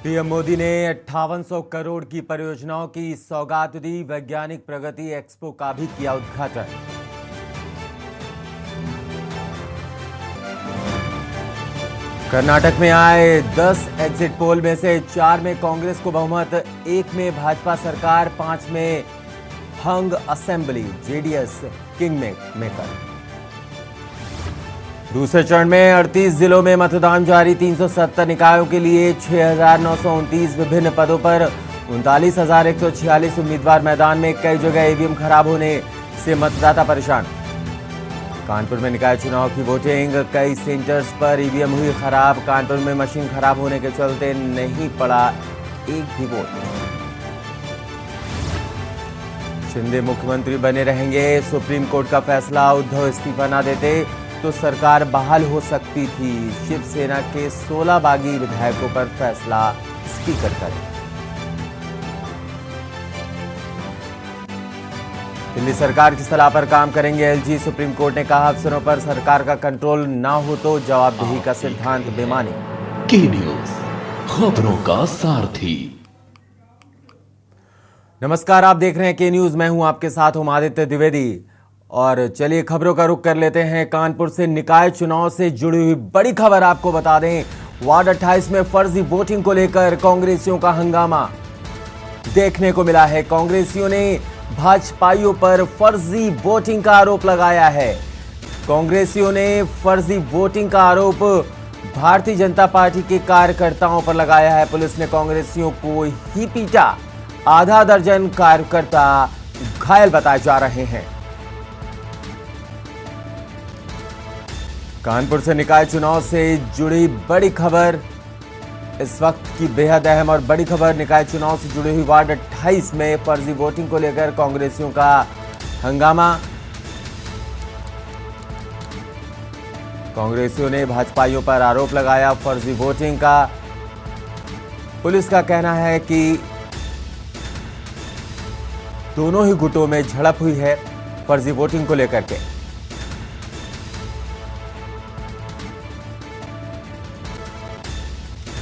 PM Modi ने 5800 करोड़ की परियोजनाओं की सौगात दी। वैज्ञानिक प्रगति एक्सपो का भी किया उद्घाटन। कर्नाटक में आए 10 एग्जिट पोल में से 4 में कांग्रेस को बहुमत, 1 में भाजपा सरकार, 5 में हंग असेंबली, जेडीएस किंग मेकर। दूसरे चरण में 38 जिलों में मतदान जारी। 370 निकायों के लिए 6,929 विभिन्न पदों पर 39,146 उम्मीदवार मैदान में। कई जगह ईवीएम खराब होने से मतदाता परेशान। कानपुर में निकाय चुनाव की वोटिंग, कई सेंटर्स पर ईवीएम हुई खराब। कानपुर में मशीन खराब होने के चलते नहीं पड़ा एक भी वोट। शिंदे मुख्यमंत्री बने रहेंगे। सुप्रीम कोर्ट का फैसला, उद्धव इस्तीफा न देते तो सरकार बहाल हो सकती थी। शिवसेना के 16 बागी विधायकों पर फैसला स्पीकर करे। दिल्ली सरकार की सलाह पर काम करेंगे एलजी। सुप्रीम कोर्ट ने कहा, अफसरों पर सरकार का कंट्रोल ना हो तो जवाबदेही का सिद्धांत बेमानी। के न्यूज, खबरों का सारथी। नमस्कार, आप देख रहे हैं के न्यूज। मैं हूं आपके साथ हूं आदित्य द्विवेदी। और चलिए खबरों का रुख कर लेते हैं। कानपुर से निकाय चुनाव से जुड़ी हुई बड़ी खबर आपको बता दें। वार्ड 28 में फर्जी वोटिंग को लेकर कांग्रेसियों का हंगामा देखने को मिला है। कांग्रेसियों ने भाजपाइयों पर फर्जी वोटिंग का आरोप लगाया है। कांग्रेसियों ने फर्जी वोटिंग का आरोप भारतीय जनता पार्टी के कार्यकर्ताओं पर लगाया है। पुलिस ने कांग्रेसियों को ही पीटा। आधा दर्जन कार्यकर्ता घायल बताए जा रहे हैं। कानपुर से निकाय चुनाव से जुड़ी बड़ी खबर, इस वक्त की बेहद अहम और बड़ी खबर। निकाय चुनाव से जुड़ी हुई वार्ड 28 में फर्जी वोटिंग को लेकर कांग्रेसियों का हंगामा। कांग्रेसियों ने भाजपाइयों पर आरोप लगाया फर्जी वोटिंग का। पुलिस का कहना है कि दोनों ही गुटों में झड़प हुई है फर्जी वोटिंग को लेकर के।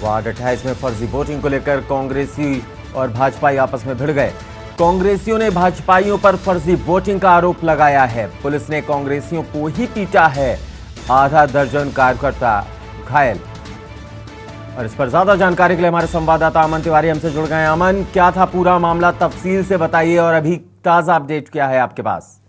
वार्ड 28 में फर्जी वोटिंग को लेकर कांग्रेसी और भाजपाई आपस में भिड़ गए। कांग्रेसियों ने भाजपाइयों पर फर्जी वोटिंग का आरोप लगाया है। पुलिस ने कांग्रेसियों को ही पीटा है। आधा दर्जन कार्यकर्ता घायल। और इस पर ज्यादा जानकारी के लिए हमारे संवाददाता अमन तिवारी हमसे जुड़ गए। अमन, क्या था पूरा मामला, तफसील से बताइए और अभी ताजा अपडेट क्या है आपके पास?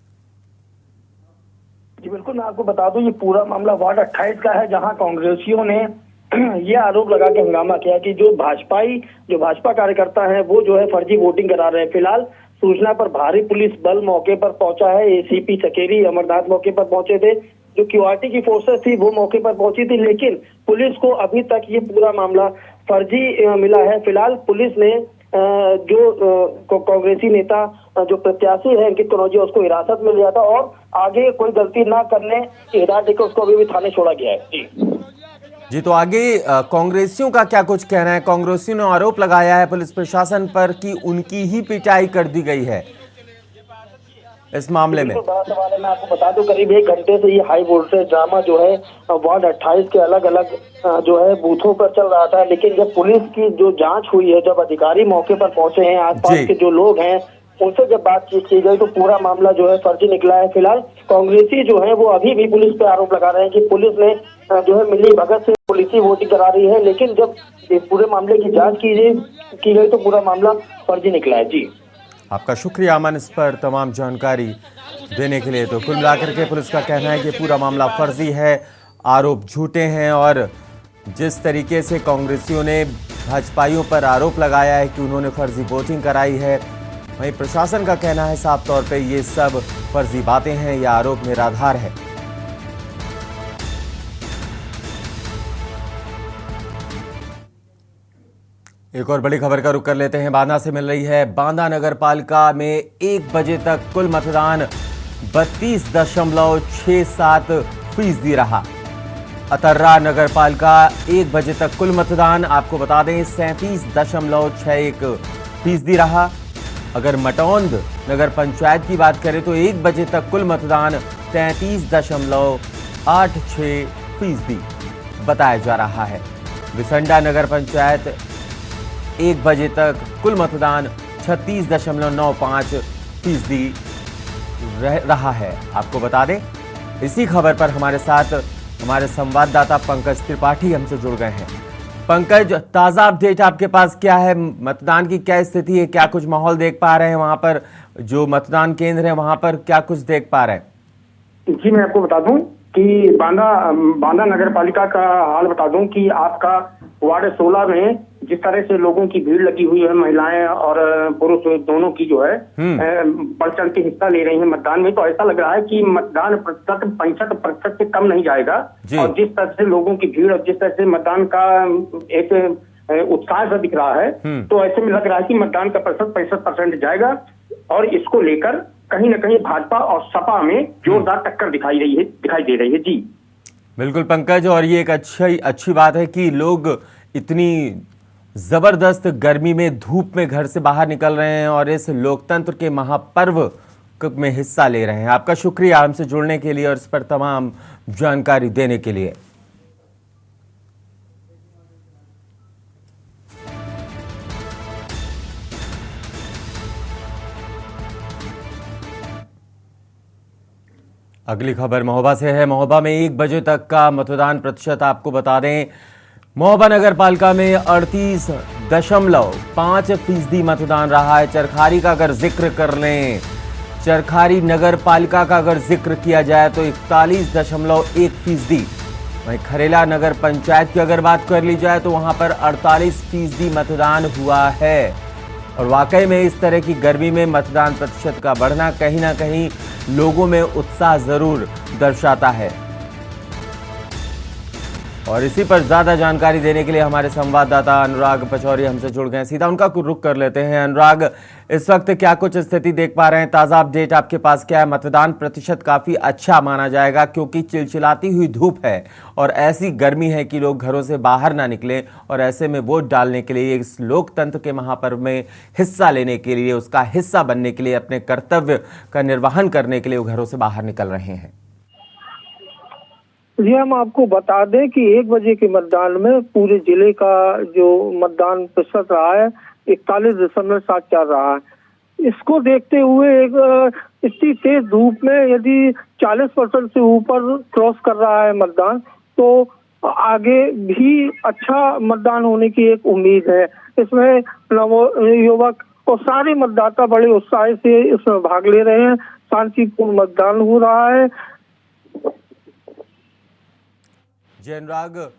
जी बिल्कुल, मैं आपको बता दूं, ये पूरा मामला वार्ड 28 का है, जहां कांग्रेसियों ने ये आरोप लगा के हंगामा किया कि जो भाजपा कार्यकर्ता हैं वो जो है फर्जी वोटिंग करा रहे हैं। फिलहाल सूचना पर भारी पुलिस बल मौके पर पहुंचा है। एसीपी चकेरी अमरनाथ मौके पर पहुंचे थे। जो क्यूआरटी की फोर्सेस थी वो मौके पर पहुंची थी, लेकिन पुलिस को अभी तक ये पूरा मामला फर्जी मिला है। फिलहाल पुलिस ने जो कांग्रेसी नेता जो प्रत्याशी है अंकित कनौजिया, उसको हिरासत में लिया था और आगे कोई गलती ना करने की हिदायत देकर उसको अभी भी थाने छोड़ा गया है। जी, तो आगे कांग्रेसियों का क्या कुछ कहना है? कांग्रेसियों ने आरोप लगाया है पुलिस प्रशासन पर कि उनकी ही पिटाई कर दी गई है इस मामले में। बड़ा सवाल है। मैं आपको बता दूं, करीब 1 घंटे से ये हाई वोल्टेज ड्रामा जो है वार्ड 28 के अलग अलग जो है बूथों पर चल रहा था, लेकिन जब पुलिस की जो जांच हुई है, जब अधिकारी मौके पर पहुंचे हैं, आसपास के जो लोग हैं उनसे जब बातचीत की गई तो पूरा मामला जो है फर्जी निकला है। फिलहाल कांग्रेसी जो है वो अभी भी पुलिस पे आरोप लगा रहे हैं कि पुलिस ने जो है मिली भगत से पुलिसी वोटिंग करा रही है, लेकिन जब इस पूरे मामले की जांच की गई तो पूरा मामला फर्जी निकला है। जी, आपका शुक्रिया अमन इस पर तमाम जानकारी देने के लिए। तो कुल मिलाकर के पुलिस का कहना है कि पूरा मामला फर्जी है, आरोप झूठे हैं और जिस तरीके से कांग्रेसियों ने भाजपाइयों पर आरोप लगाया है कि उन्होंने फर्जी वोटिंग कराई है, वहीं प्रशासन का कहना है साफ तौर पे ये सब फर्जी बातें हैं, यह आरोप निराधार है। एक और बड़ी खबर का रुख कर लेते हैं। बांदा से मिल रही है। बांदा नगर पालिका में 1 बजे तक कुल मतदान 32.67% रहा। अतर्रा नगर पालिका 1 बजे तक कुल मतदान आपको बता दें 37.61% रहा। अगर मटौंद नगर पंचायत की बात करें तो 1 बजे तक कुल मतदान 33.86% बताया जा रहा है। विसंडा नगर पंचायत 1 बजे तक कुल मतदान 36.95% रहा है। आपको बता दें, इसी खबर पर हमारे साथ हमारे संवाददाता पंकज त्रिपाठी हमसे जुड़ गए हैं। पंकज, ताजा अपडेट आपके पास क्या है? मतदान की क्या स्थिति है? क्या कुछ माहौल देख पा रहे हैं वहां पर? जो मतदान केंद्र है वहां पर क्या कुछ देख पा रहे हैं? जी, मैं आपको बता दूं कि बांदा नगर पालिका का हाल बता दूं कि आपका वार्ड 16 में जिस तरह से लोगों की भीड़ लगी हुई है, महिलाएं और पुरुष दोनों की जो है बढ़ चढ़ के हिस्सा ले रही हैं मतदान में, तो ऐसा लग रहा है कि मतदान प्रतिशत 65% से कम नहीं जाएगा। और जिस तरह से लोगों की भीड़ और जिस तरह से मतदान का एक उत्साह सा दिख रहा है, तो ऐसे में लग रहा है कि मतदान का प्रतिशत 65% जाएगा। और इसको लेकर कहीं ना कहीं भाजपा और सपा में जोरदार टक्कर दिखाई दे रही है। जी बिल्कुल पंकज, और ये एक अच्छी बात है कि लोग इतनी जबरदस्त गर्मी में, धूप में घर से बाहर निकल रहे हैं और इस लोकतंत्र के महापर्व में हिस्सा ले रहे हैं। आपका शुक्रिया हमसे जुड़ने के लिए और इस पर तमाम जानकारी देने के लिए। अगली खबर महोबा से है। महोबा में 1 बजे तक का मतदान प्रतिशत आपको बता दें, महोबा नगर पालिका में 38.5% मतदान रहा है। चरखारी का अगर जिक्र कर लें, चरखारी नगर पालिका का अगर जिक्र किया जाए तो 41.1%। वहीं खरेला नगर पंचायत की अगर बात कर ली जाए तो वहां पर 48% मतदान हुआ है। और वाकई में इस तरह की गर्मी में मतदान प्रतिशत का बढ़ना कहीं ना कहीं लोगों में उत्साह जरूर दर्शाता है। और इसी पर ज्यादा जानकारी देने के लिए हमारे संवाददाता अनुराग पचौरी हमसे जुड़ गए। सीधा उनका रुख कर लेते हैं। अनुराग, इस वक्त क्या कुछ स्थिति देख पा रहे हैं? ताजा अपडेट आपके पास क्या है? मतदान प्रतिशत काफी अच्छा माना जाएगा क्योंकि चिलचिलाती हुई धूप है और ऐसी गर्मी है कि लोग घरों से बाहर ना निकलें, और ऐसे में वोट डालने के लिए, इस लोकतंत्र के महापर्व में हिस्सा लेने के लिए, उसका हिस्सा बनने के लिए, अपने कर्तव्य का निर्वहन करने के लिए वो घरों से बाहर निकल रहे हैं। जी, हम आपको बता दें कि 1 बजे के मतदान में पूरे जिले का जो मतदान प्रतिशत रहा है 41.74 रहा है। इसको देखते हुए एक इतनी तेज धूप में यदि 40% से ऊपर क्रॉस कर रहा है मतदान, तो आगे भी अच्छा मतदान होने की एक उम्मीद है। इसमें युवक और सारे मतदाता बड़े उत्साह से इसमें भाग ले रहे हैं। शांतिपूर्ण मतदान हो रहा है। जय अनुराग,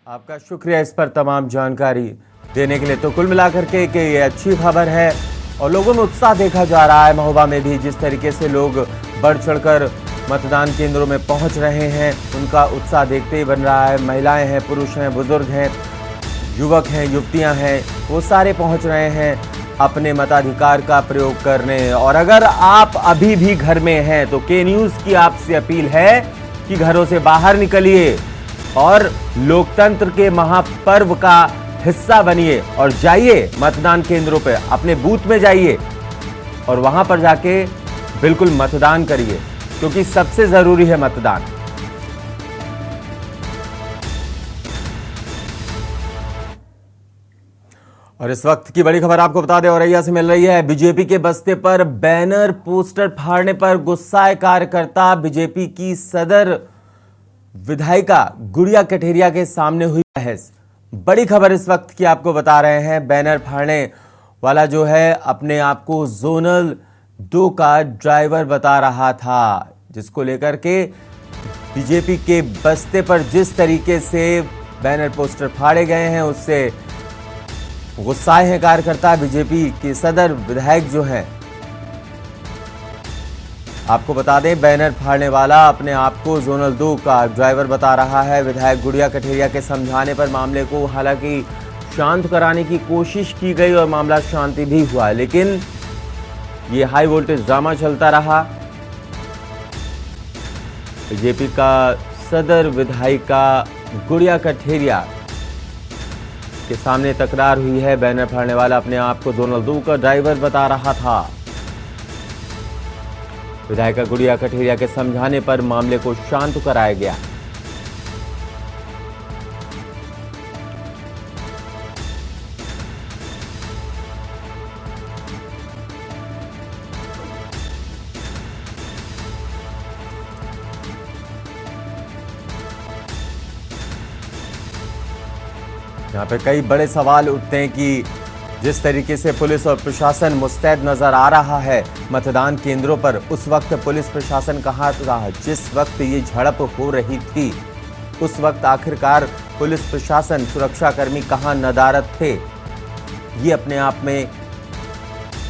आपका शुक्रिया इस पर तमाम जानकारी देने के लिए। तो कुल मिलाकर के ये अच्छी खबर है और लोगों में उत्साह देखा जा रहा है। महोबा में भी जिस तरीके से लोग बढ़ चढ़कर मतदान केंद्रों में पहुंच रहे हैं, उनका उत्साह देखते ही बन रहा है। महिलाएं हैं, पुरुष हैं, बुजुर्ग हैं, युवक हैं, युवतियां हैं, वो सारे पहुंच रहे हैं अपने मताधिकार का प्रयोग करने। और अगर आप अभी भी घर में हैं तो के न्यूज़ की आपसे अपील है कि घरों से बाहर निकलिए और लोकतंत्र के महापर्व का हिस्सा बनिए और जाइए मतदान केंद्रों पर, अपने बूथ में जाइए और वहां पर जाके बिल्कुल मतदान करिए, क्योंकि सबसे जरूरी है मतदान। और इस वक्त की बड़ी खबर आपको बता दें, औरैया से मिल रही है। बीजेपी के बस्ते पर बैनर पोस्टर फाड़ने पर गुस्साए कार्यकर्ता। बीजेपी की सदर विधायिका गुड़िया कठेरिया के सामने हुई बहस। बड़ी खबर इस वक्त की आपको बता रहे हैं। बैनर फाड़ने वाला जो है अपने आप को जोनल 2 का ड्राइवर बता रहा था, जिसको लेकर के बीजेपी के बस्ते पर जिस तरीके से बैनर पोस्टर फाड़े गए हैं उससे गुस्साए हैं कार्यकर्ता। बीजेपी के सदर विधायक जो हैं, आपको बता दें, बैनर फाड़ने वाला अपने आप को जोनल 2 का ड्राइवर बता रहा है। विधायक गुड़िया कठेरिया के समझाने पर मामले को हालांकि शांत कराने की कोशिश की गई और मामला शांति भी हुआ, लेकिन ये हाई वोल्टेज ड्रामा चलता रहा। बीजेपी का सदर विधायिका गुड़िया कठेरिया के सामने तकरार हुई है। बैनर फाड़ने वाला अपने आप को जोनल 2 का ड्राइवर बता रहा था। विधायिका गुड़िया कठेरिया के समझाने पर मामले को शांत कराया गया। यहाँ पे कई बड़े सवाल उठते हैं कि जिस तरीके से पुलिस और प्रशासन मुस्तैद नजर आ रहा है मतदान केंद्रों पर, उस वक्त पुलिस प्रशासन कहाँ रहा? जिस वक्त ये झड़प हो रही थी उस वक्त आखिरकार पुलिस प्रशासन, सुरक्षाकर्मी कहाँ नदारद थे? ये अपने आप में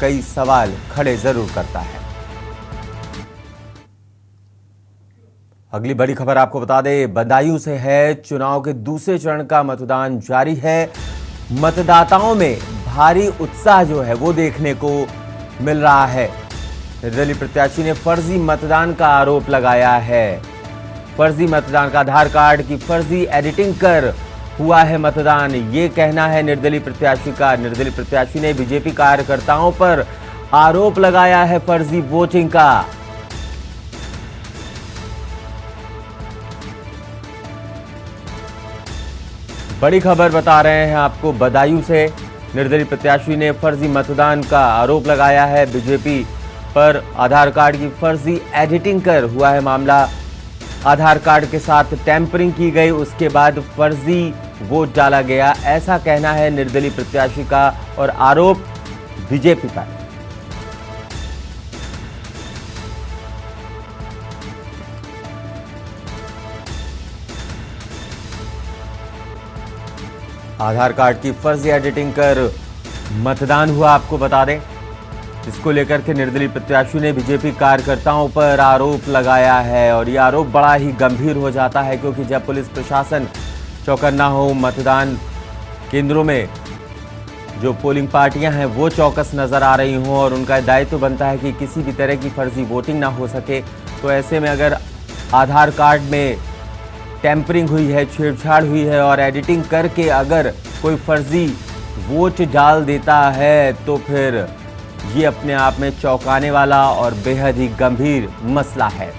कई सवाल खड़े जरूर करता है। अगली बड़ी खबर आपको बता दें, बदायूं से है। चुनाव के दूसरे चरण का मतदान जारी है। मतदाताओं में भारी उत्साह जो है वो देखने को मिल रहा है। निर्दलीय प्रत्याशी ने फर्जी मतदान का आरोप लगाया है। फर्जी मतदान का, आधार कार्ड की फर्जी एडिटिंग कर हुआ है मतदान, ये कहना है निर्दलीय प्रत्याशी का। निर्दलीय प्रत्याशी ने बीजेपी कार्यकर्ताओं पर आरोप लगाया है फर्जी वोटिंग का। बड़ी खबर बता रहे हैं आपको बदायूं से। निर्दलीय प्रत्याशी ने फर्जी मतदान का आरोप लगाया है बीजेपी पर। आधार कार्ड की फर्जी एडिटिंग कर हुआ है मामला। आधार कार्ड के साथ टैंपरिंग की गई, उसके बाद फर्जी वोट डाला गया, ऐसा कहना है निर्दलीय प्रत्याशी का और आरोप बीजेपी पर। आधार कार्ड की फर्जी एडिटिंग कर मतदान हुआ, आपको बता दें। इसको लेकर के निर्दलीय प्रत्याशी ने बीजेपी कार्यकर्ताओं पर आरोप लगाया है और ये आरोप बड़ा ही गंभीर हो जाता है, क्योंकि जब पुलिस प्रशासन चौकन्ना हो, मतदान केंद्रों में जो पोलिंग पार्टियां हैं वो चौकस नजर आ रही हों और उनका दायित्व बनता है कि किसी भी तरह की फर्जी वोटिंग ना हो सके, तो ऐसे में अगर आधार कार्ड में टैंपरिंग हुई है, छेड़छाड़ हुई है और एडिटिंग करके अगर कोई फर्जी वोट डाल देता है तो फिर ये अपने आप में चौंकाने वाला और बेहद ही गंभीर मसला है।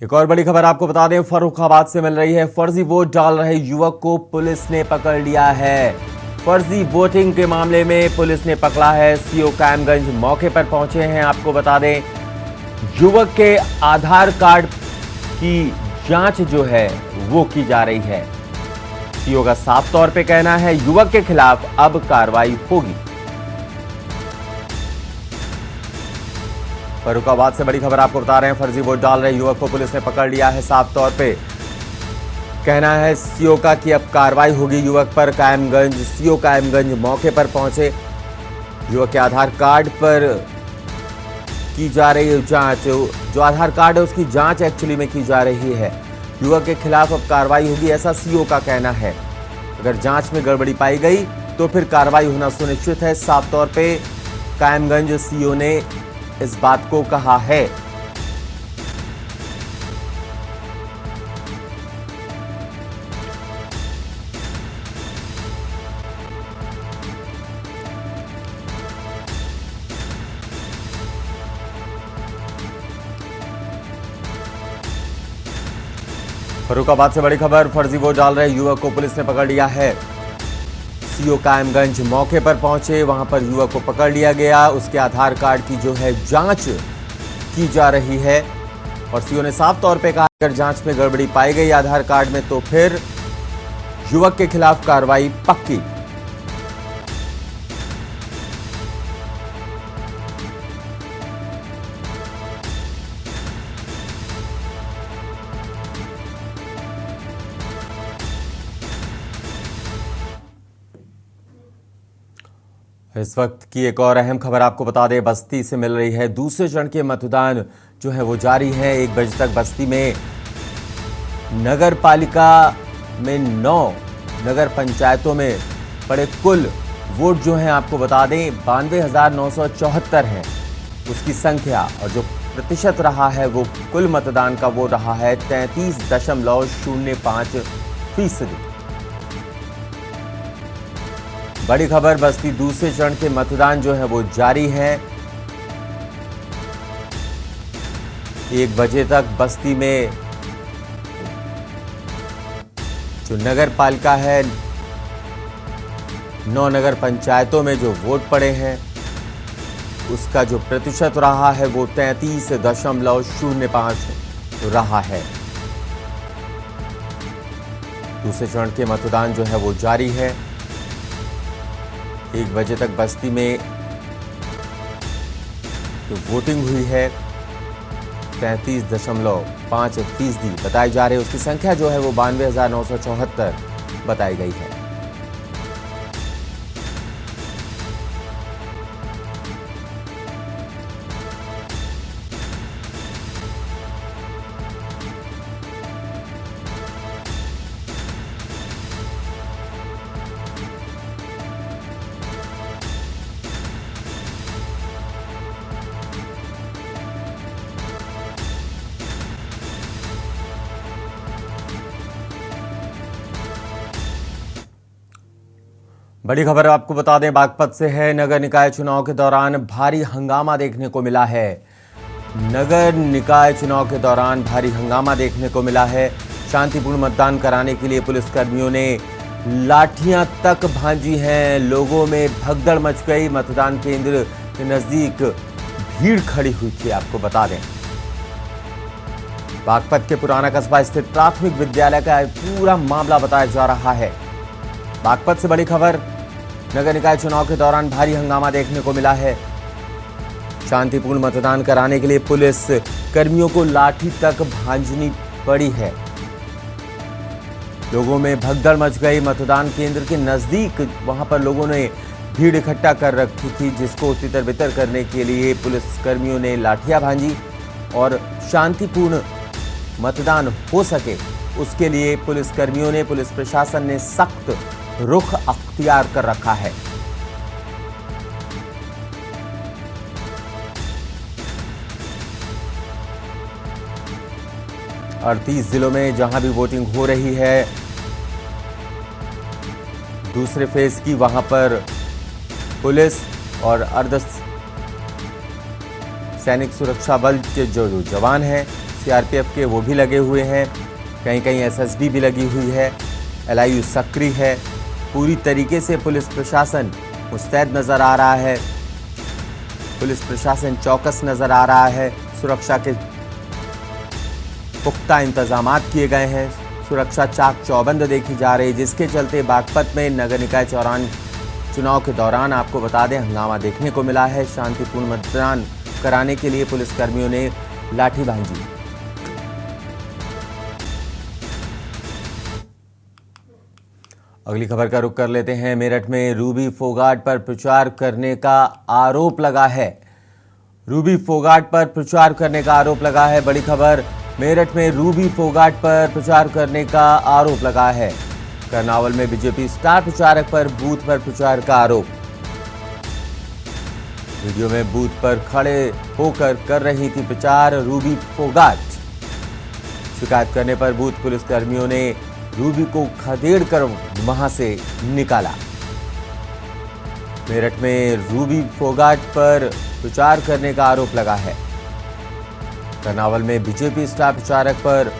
एक और बड़ी खबर आपको बता दें, फर्रुखाबाद से मिल रही है। फर्जी वोट डाल रहे युवक को पुलिस ने पकड़ लिया है। फर्जी वोटिंग के मामले में पुलिस ने पकड़ा है। सीओ कायमगंज मौके पर पहुंचे हैं। आपको बता दें, युवक के आधार कार्ड की जांच जो है वो की जा रही है। सीओ का साफ तौर पे कहना है युवक के खिलाफ अब कार्रवाई होगी। फर्रुखाबाद से बड़ी खबर आपको बता रहे हैं, फर्जी वोट डाल रहे युवक को पुलिस ने पकड़ लिया है। साफ तौर पे कहना है सीओ का कि अब कार्रवाई होगी युवक पर। कायमगंज, सीओ कायमगंज मौके पर पहुंचे। युवक के आधार कार्ड पर की जा रही है जांच, जो आधार कार्ड है उसकी जांच एक्चुअली में की जा रही है। युवक के खिलाफ अब कार्रवाई होगी, ऐसा सीओ का कहना है। अगर जांच में गड़बड़ी पाई गई तो फिर कार्रवाई होना सुनिश्चित है। साफ तौर पे कायमगंज सीओ ने इस बात को कहा है। फर्रुखाबाद से बड़ी खबर, फर्जी वोट डाल रहे युवक को पुलिस ने पकड़ लिया है। सीओ कायमगंज मौके पर पहुंचे, वहां पर युवक को पकड़ लिया गया। उसके आधार कार्ड की जो है जांच की जा रही है और सीओ ने साफ तौर पे कहा अगर जांच में गड़बड़ी पाई गई आधार कार्ड में तो फिर युवक के खिलाफ कार्रवाई पक्की। इस वक्त की एक और अहम खबर आपको बता दें, बस्ती से मिल रही है। दूसरे चरण के मतदान जो है वो जारी है। 1 बजे तक बस्ती में नगर पालिका में 9 नगर पंचायतों में पड़े कुल वोट जो हैं आपको बता दें 92,974 हैं उसकी संख्या, और जो प्रतिशत रहा है वो कुल मतदान का वो रहा है 33.05%। बड़ी खबर, बस्ती दूसरे चरण के मतदान जो है वो जारी है। 1 बजे तक बस्ती में जो नगर पालिका है 9 नगर पंचायतों में जो वोट पड़े हैं उसका जो प्रतिशत रहा है वो 33.05 रहा है। दूसरे चरण के मतदान जो है वो जारी है। 1 बजे तक बस्ती में जो वोटिंग हुई है 33.5% बताई जा रही है। उसकी संख्या जो है वो 92,974 बताई गई है। बड़ी खबर आपको बता दें बागपत से है। नगर निकाय चुनाव के दौरान भारी हंगामा देखने को मिला है। नगर निकाय चुनाव के दौरान भारी हंगामा देखने को मिला है। शांतिपूर्ण मतदान कराने के लिए पुलिसकर्मियों ने लाठियां तक भांजी हैं। लोगों में भगदड़ मच गई। मतदान केंद्र के नजदीक भीड़ खड़ी हुई थी। आपको बता दें बागपत के पुराना कस्बा स्थित प्राथमिक विद्यालय का पूरा मामला बताया जा रहा है। बागपत से बड़ी खबर, नगर निकाय चुनाव के दौरान भारी हंगामा देखने को मिला है। शांतिपूर्ण मतदान कराने के लिए पुलिस कर्मियों को लाठी तक भांजनी पड़ी है। लोगों में भगदड़ मच गई। मतदान केंद्र के नजदीक वहां पर लोगों ने भीड़ इकट्ठा कर रखी थी, जिसको तितर बितर करने के लिए पुलिस कर्मियों ने लाठियां भांजी और शांतिपूर्ण मतदान हो सके उसके लिए पुलिस कर्मियों ने, पुलिस प्रशासन ने सख्त रुख अख्तियार कर रखा है। और 30 जिलों में जहां भी वोटिंग हो रही है दूसरे फेज की, वहां पर पुलिस और अर्ध सैनिक सुरक्षा बल के जो जवान हैं सीआरपीएफ के, वो भी लगे हुए हैं। कहीं कहीं एसएसबी भी लगी हुई है। एलआईयू सक्रिय है। पूरी तरीके से पुलिस प्रशासन मुस्तैद नजर आ रहा है। पुलिस प्रशासन चौकस नजर आ रहा है। सुरक्षा के पुख्ता इंतजामात किए गए हैं। सुरक्षा चाक चौबंद देखी जा रही है, जिसके चलते बागपत में नगर निकाय चुनाव के दौरान आपको बता दें हंगामा देखने को मिला है। शांतिपूर्ण मतदान कराने के लिए पुलिसकर्मियों ने लाठी भांजी। अगली खबर का रुख कर लेते हैं। मेरठ में रूबी फोगाट पर प्रचार करने का आरोप लगा है। रूबी फोगाट पर प्रचार करने का आरोप लगा है। बड़ी खबर, मेरठ में रूबी फोगाट पर प्रचार करने का आरोप लगा है। कर्नावल में बीजेपी स्टार प्रचारक पर बूथ पर प्रचार का आरोप। वीडियो में बूथ पर खड़े होकर कर रही थी प्रचार रूबी फोगाट। शिकायत करने पर बूथ पुलिसकर्मियों ने रूबी को खदेड़ कर वहां से निकाला। मेरठ में रूबी फोगाट पर प्रचार करने का आरोप लगा है। कर्नावल में बीजेपी स्टार प्रचारक पर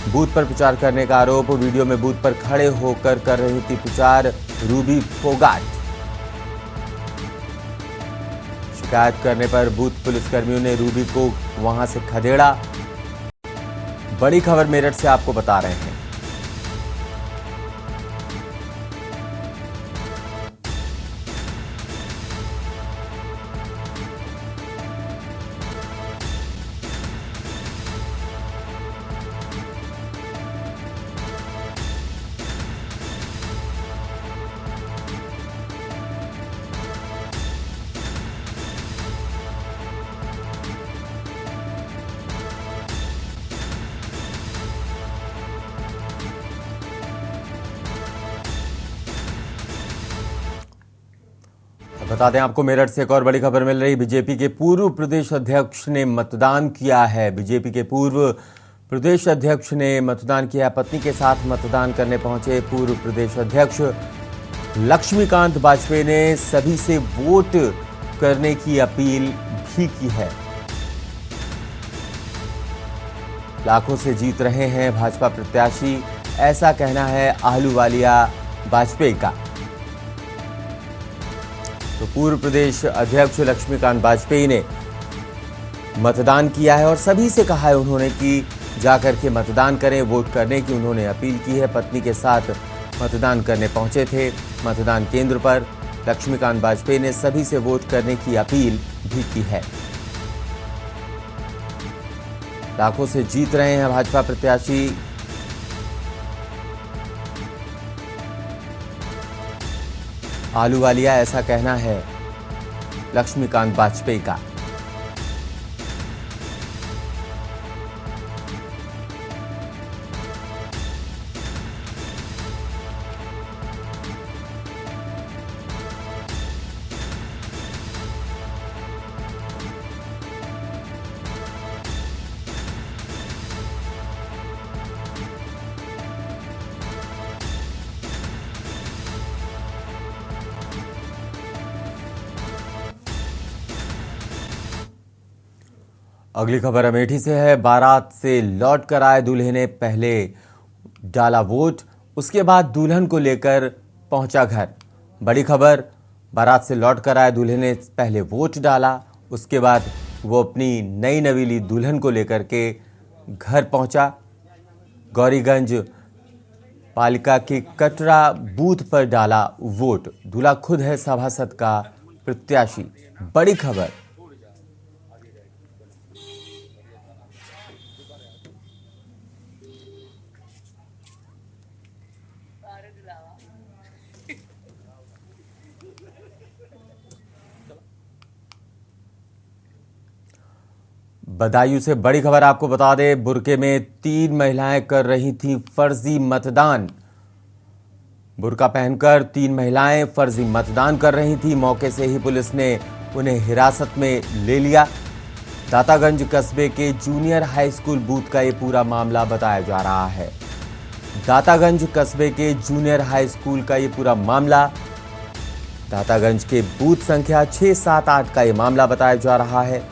बूथ पर प्रचार करने का आरोप। वीडियो में बूथ पर खड़े होकर कर रही थी प्रचार रूबी फोगाट। शिकायत करने पर बूथ पुलिसकर्मियों ने रूबी को वहां से खदेड़ा। बड़ी खबर मेरठ से आपको बता रहे हैं। बता दें आपको मेरठ से एक और बड़ी खबर मिल रही। बीजेपी के पूर्व प्रदेश अध्यक्ष ने मतदान किया है। बीजेपी के पूर्व प्रदेश अध्यक्ष ने मतदान किया। पत्नी के साथ मतदान करने पहुंचे पूर्व प्रदेश अध्यक्ष लक्ष्मीकांत वाजपेयी ने सभी से वोट करने की अपील भी की है। लाखों से जीत रहे हैं भाजपा प्रत्याशी, ऐसा कहना है आहलूवालिया वाजपेयी का। तो पूर्व प्रदेश अध्यक्ष लक्ष्मीकांत वाजपेयी ने मतदान किया है और सभी से कहा है उन्होंने कि जाकर के मतदान करें, वोट करने की उन्होंने अपील की है। पत्नी के साथ मतदान करने पहुंचे थे मतदान केंद्र पर। लक्ष्मीकांत वाजपेयी ने सभी से वोट करने की अपील भी की है। लाखों से जीत रहे हैं भाजपा प्रत्याशी। आलूवालिया, ऐसा कहना है लक्ष्मीकांत वाजपेयी का। अगली खबर अमेठी से है। बारात से लौट कर आए दूल्हे ने पहले डाला वोट, उसके बाद दुल्हन को लेकर पहुंचा घर। बड़ी खबर, बारात से लौट कर आए दूल्हे ने पहले वोट डाला, उसके बाद वो अपनी नई नवीली दुल्हन को लेकर के घर पहुंचा। गौरीगंज पालिका के कटरा बूथ पर डाला वोट। दूल्हा खुद है सभासद का प्रत्याशी। बड़ी खबर। बदायूं से बड़ी खबर आपको बता दें, बुरके में 3 महिलाएं कर रही थीं फर्जी मतदान। बुरका पहनकर 3 महिलाएं फर्जी मतदान कर रही थीं। मौके से ही पुलिस ने उन्हें हिरासत में ले लिया। दातागंज कस्बे के जूनियर हाई स्कूल बूथ का ये पूरा मामला बताया जा रहा है। दातागंज कस्बे के जूनियर हाई स्कूल का ये पूरा मामला, दातागंज के बूथ संख्या 6, 7, 8 का ये मामला बताया जा रहा है।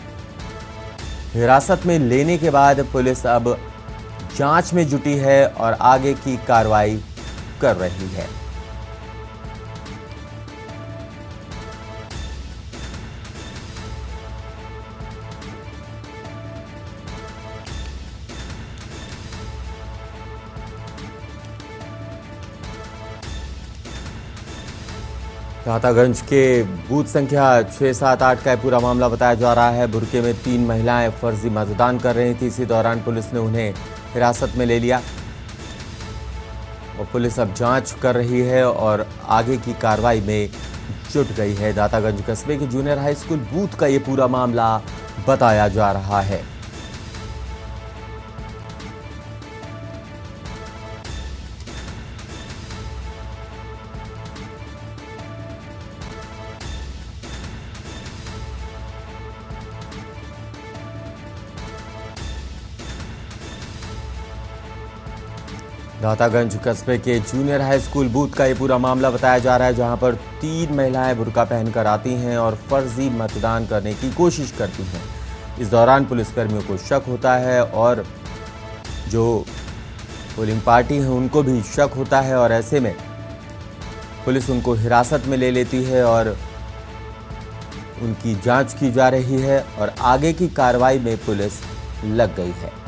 हिरासत में लेने के बाद पुलिस अब जांच में जुटी है और आगे की कार्रवाई कर रही है। दातागंज के बूथ संख्या 6, 7, 8 का पूरा मामला बताया जा रहा है। बुरके में 3 महिलाएं फर्जी मतदान कर रही थी। इसी दौरान पुलिस ने उन्हें हिरासत में ले लिया और पुलिस अब जांच कर रही है और आगे की कार्रवाई में जुट गई है। दातागंज कस्बे के जूनियर हाई स्कूल बूथ का ये पूरा मामला बताया जा रहा है। दातागंज कस्बे के जूनियर हाई स्कूल बूथ का ये पूरा मामला बताया जा रहा है, जहां पर 3 महिलाएं बुर्का पहनकर आती हैं और फर्जी मतदान करने की कोशिश करती हैं। इस दौरान पुलिसकर्मियों को शक होता है और जो पोलिंग पार्टी है उनको भी शक होता है और ऐसे में पुलिस उनको हिरासत में ले लेती है और उनकी जांच की जा रही है और आगे की कार्रवाई में पुलिस लग गई है।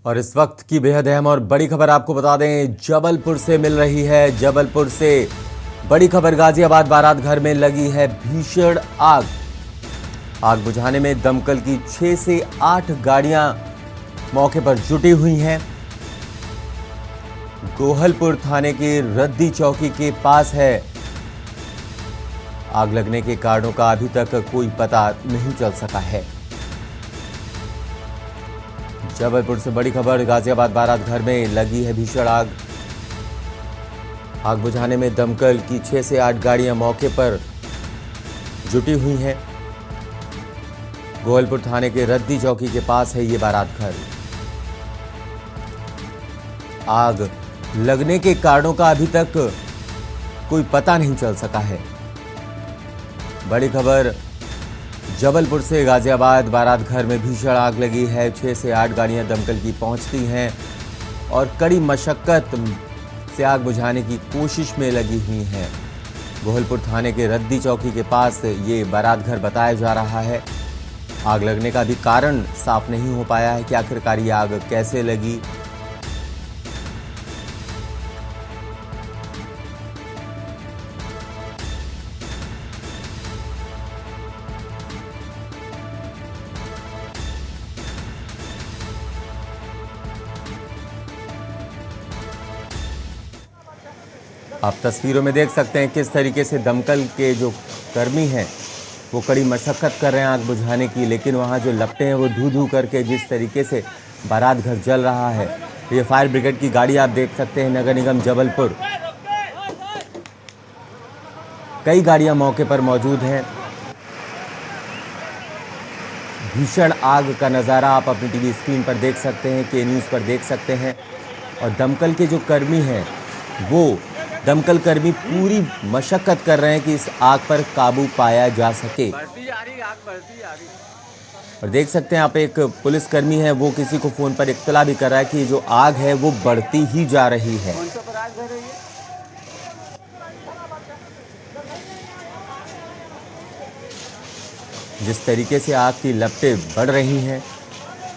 और इस वक्त की बेहद अहम और बड़ी खबर आपको बता दें, जबलपुर से मिल रही है। जबलपुर से बड़ी खबर, गाजियाबाद बारात घर में लगी है भीषण आग। आग बुझाने में दमकल की 6 से 8 गाड़ियां मौके पर जुटी हुई हैं। गोहलपुर थाने की रद्दी चौकी के पास है। आग लगने के कारणों का अभी तक कोई पता नहीं चल सका है। जबलपुर से बड़ी खबर, गाजियाबाद बारात घर में लगी है भीषण आग। आग बुझाने में दमकल की 6 से 8 गाड़ियां मौके पर जुटी हुई हैं। गोहलपुर थाने के रद्दी चौकी के पास है ये बारात घर। आग लगने के कारणों का अभी तक कोई पता नहीं चल सका है। बड़ी खबर जबलपुर से गाजियाबाद बारात घर में भीषण आग लगी है। 6 से 8 गाड़ियां दमकल की पहुंचती हैं और कड़ी मशक्कत से आग बुझाने की कोशिश में लगी हुई हैं। गोहलपुर थाने के रद्दी चौकी के पास ये बारात घर बताया जा रहा है। आग लगने का भी कारण साफ नहीं हो पाया है कि आखिरकार ये आग कैसे लगी। आप तस्वीरों में देख सकते हैं किस तरीके से दमकल के जो कर्मी हैं वो कड़ी मशक्कत कर रहे हैं आग बुझाने की, लेकिन वहाँ जो लपटें हैं वो धू धू करके जिस तरीके से बारात घर जल रहा है। ये फायर ब्रिगेड की गाड़ी आप देख सकते हैं, नगर निगम जबलपुर, कई गाड़ियां मौके पर मौजूद हैं। भीषण आग का नज़ारा आप अपनी टीवी स्क्रीन पर देख सकते हैं, के न्यूज़ पर देख सकते हैं। और दमकल के जो कर्मी हैं वो दमकल कर्मी पूरी मशक्कत कर रहे हैं कि इस आग पर काबू पाया जा सके। और देख सकते हैं आप एक पुलिसकर्मी है वो किसी को फोन पर इत्तला भी कर रहा है कि जो आग है वो बढ़ती ही जा रही है। जिस तरीके से आग की लपटें बढ़ रही हैं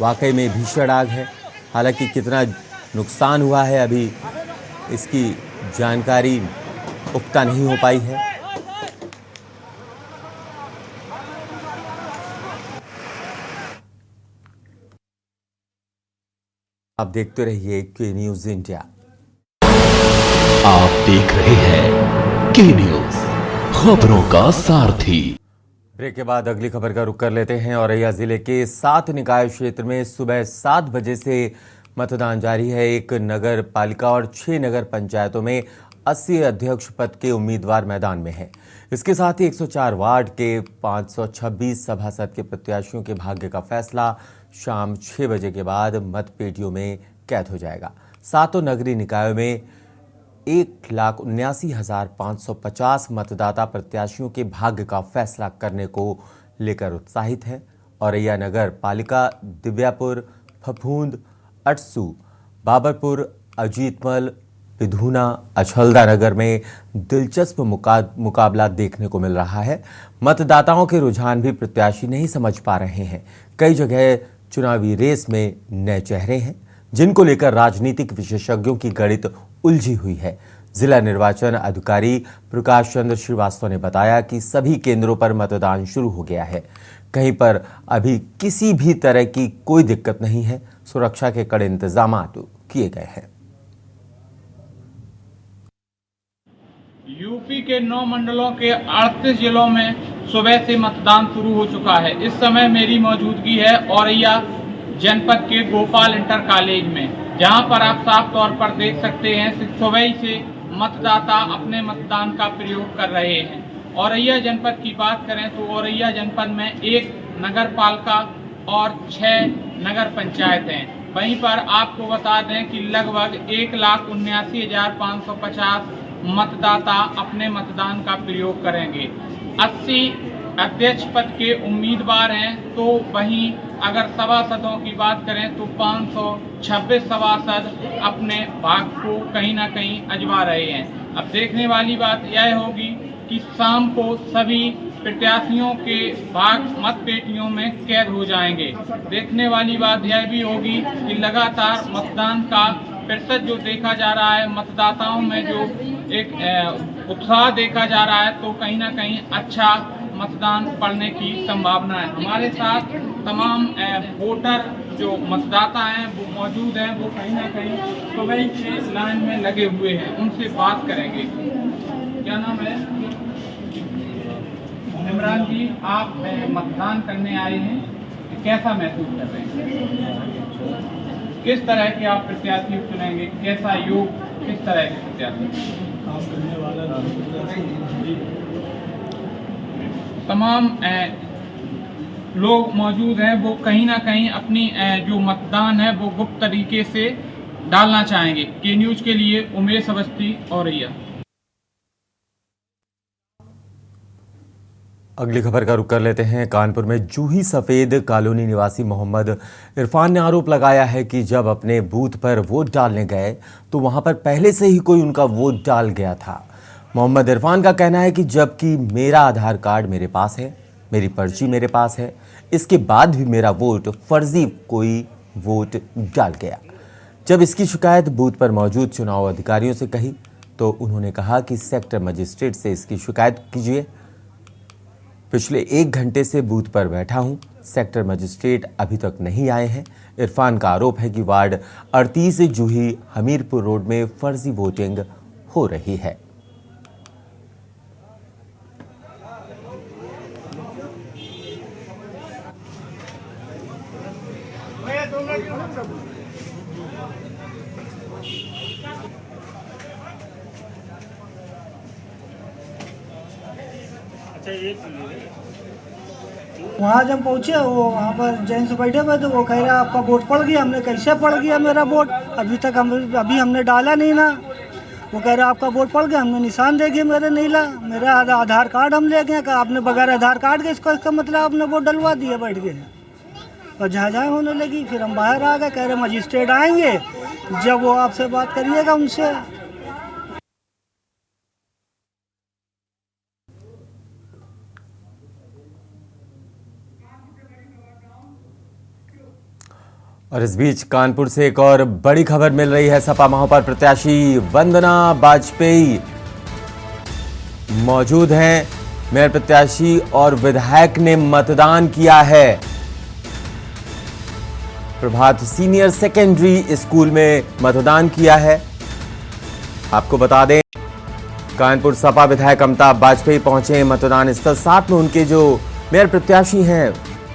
वाकई में भीषण आग है। हालांकि कितना नुकसान हुआ है अभी इसकी जानकारी पुख्ता नहीं हो पाई है। आप देखते रहिए के न्यूज़ इंडिया। आप देख रहे हैं के न्यूज़, खबरों का सारथी। ब्रेक के बाद अगली खबर का रुख कर लेते हैं। औरैया जिले के 7 निकाय क्षेत्र में सुबह 7 बजे से मतदान जारी है। एक नगर पालिका और 6 नगर पंचायतों में 80 अध्यक्ष पद के उम्मीदवार मैदान में हैं। इसके साथ ही 104 वार्ड के 526 सभासद के प्रत्याशियों के भाग्य का फैसला शाम 6 बजे के बाद मतपेटियों में कैद हो जाएगा। 7 नगरीय निकायों में 1,79,550 मतदाता प्रत्याशियों के भाग्य का फैसला करने को लेकर उत्साहित है। औरैया नगर पालिका दिव्यापुर, फफूंद, अटसू, बाबरपुर, अजीतमल, विधूना, अछलदा नगर में दिलचस्प मुकाबला देखने को मिल रहा है। मतदाताओं के रुझान भी प्रत्याशी नहीं समझ पा रहे हैं। कई जगह चुनावी रेस में नए चेहरे हैं जिनको लेकर राजनीतिक विशेषज्ञों की गणित उलझी हुई है। जिला निर्वाचन अधिकारी प्रकाश चंद्र श्रीवास्तव ने बताया कि सभी केंद्रों पर मतदान शुरू हो गया है। कहीं पर अभी किसी भी तरह की कोई दिक्कत नहीं है। सुरक्षा के कड़े इंतजाम किए गए हैं। यूपी के 9 मंडलों के 38 जिलों में सुबह से मतदान शुरू हो चुका है। इस समय मेरी मौजूदगी है औरैया जनपद के गोपाल इंटर कॉलेज में, जहां पर आप साफ तौर पर देख सकते हैं सुबह ही से मतदाता अपने मतदान का प्रयोग कर रहे हैं। औरैया जनपद की बात करें तो औरैया जनपद में 1 नगर पालिका और 6 नगर पंचायत हैं। वहीं पर आपको बता दें कि लगभग 1,79,550 मतदाता अपने मतदान का प्रयोग करेंगे। 80 अध्यक्ष पद के उम्मीदवार हैं, तो वहीं अगर सभासदों की बात करें तो 526 सभासद अपने भाग को कहीं ना कहीं अजमा रहे हैं। अब देखने वाली बात यह होगी कि शाम को सभी प्रत्याशियों के भाग मतपेटियों में कैद हो जाएंगे। देखने वाली बात यह भी होगी कि लगातार मतदान का प्रतिशत जो देखा जा रहा है, मतदाताओं में जो एक उत्साह देखा जा रहा है, तो कहीं ना कहीं अच्छा मतदान पड़ने की संभावना है। हमारे साथ तमाम वोटर जो मतदाता हैं वो मौजूद हैं, वो कहीं ना कहीं सुबह से लाइन में लगे हुए हैं। उनसे बात करेंगे। क्या नाम है? इमरान जी, आप मतदान करने आए हैं, कैसा महसूस कर रहे हैं? किस तरह के आप प्रत्याशी चुनेंगे? कैसा योग, किस तरह के प्रत्याशी? तमाम लोग मौजूद हैं वो कहीं ना कहीं अपनी जो मतदान है वो गुप्त तरीके से डालना चाहेंगे। के न्यूज़ के लिए उमेश अवस्थी औरैया। अगली खबर का रुख कर लेते हैं। कानपुर में जूही सफेद कॉलोनी निवासी मोहम्मद इरफान ने आरोप लगाया है कि जब अपने बूथ पर वोट डालने गए तो वहां पर पहले से ही कोई उनका वोट डाल गया था। मोहम्मद इरफान का कहना है कि जबकि मेरा आधार कार्ड मेरे पास है, मेरी पर्ची मेरे पास है, इसके बाद भी मेरा वोट फर्जी कोई वोट डाल गया। जब इसकी शिकायत बूथ पर मौजूद चुनाव अधिकारियों से कही तो उन्होंने कहा कि सेक्टर मजिस्ट्रेट से इसकी शिकायत कीजिए। पिछले 1 घंटे से बूथ पर बैठा हूं, सेक्टर मजिस्ट्रेट अभी तक नहीं आए हैं। इरफान का आरोप है कि वार्ड 38 जूही हमीरपुर रोड में फर्जी वोटिंग हो रही है। वहाँ जब पहुँचे वो वहाँ पर जेंट्स बैठे हुए तो वो कह रहा आपका वोट पड़ गया। हमने कैसे पड़ गया मेरा वोट, अभी हमने डाला नहीं ना। वो कह रहा आपका वोट पड़ गया, हमने निशान दे दिए मेरे नीला, मेरा आधार कार्ड हम ले गए। आपने बगैर आधार कार्ड के इसका मतलब आपने वोट डलवा दिया बैठ गए। और जहाँ होने लगी फिर हम बाहर आ गए। कह रहे मजिस्ट्रेट आएंगे जब वो आपसे बात करिएगा उनसे। और इस बीच कानपुर से एक और बड़ी खबर मिल रही है। सपा महापौर प्रत्याशी वंदना वाजपेयी मौजूद हैं। मेयर प्रत्याशी और विधायक ने मतदान किया है। प्रभात सीनियर सेकेंडरी स्कूल में मतदान किया है। आपको बता दें कानपुर सपा विधायक अमिताभ वाजपेयी पहुंचे मतदान स्थल। साथ में उनके जो मेयर प्रत्याशी हैं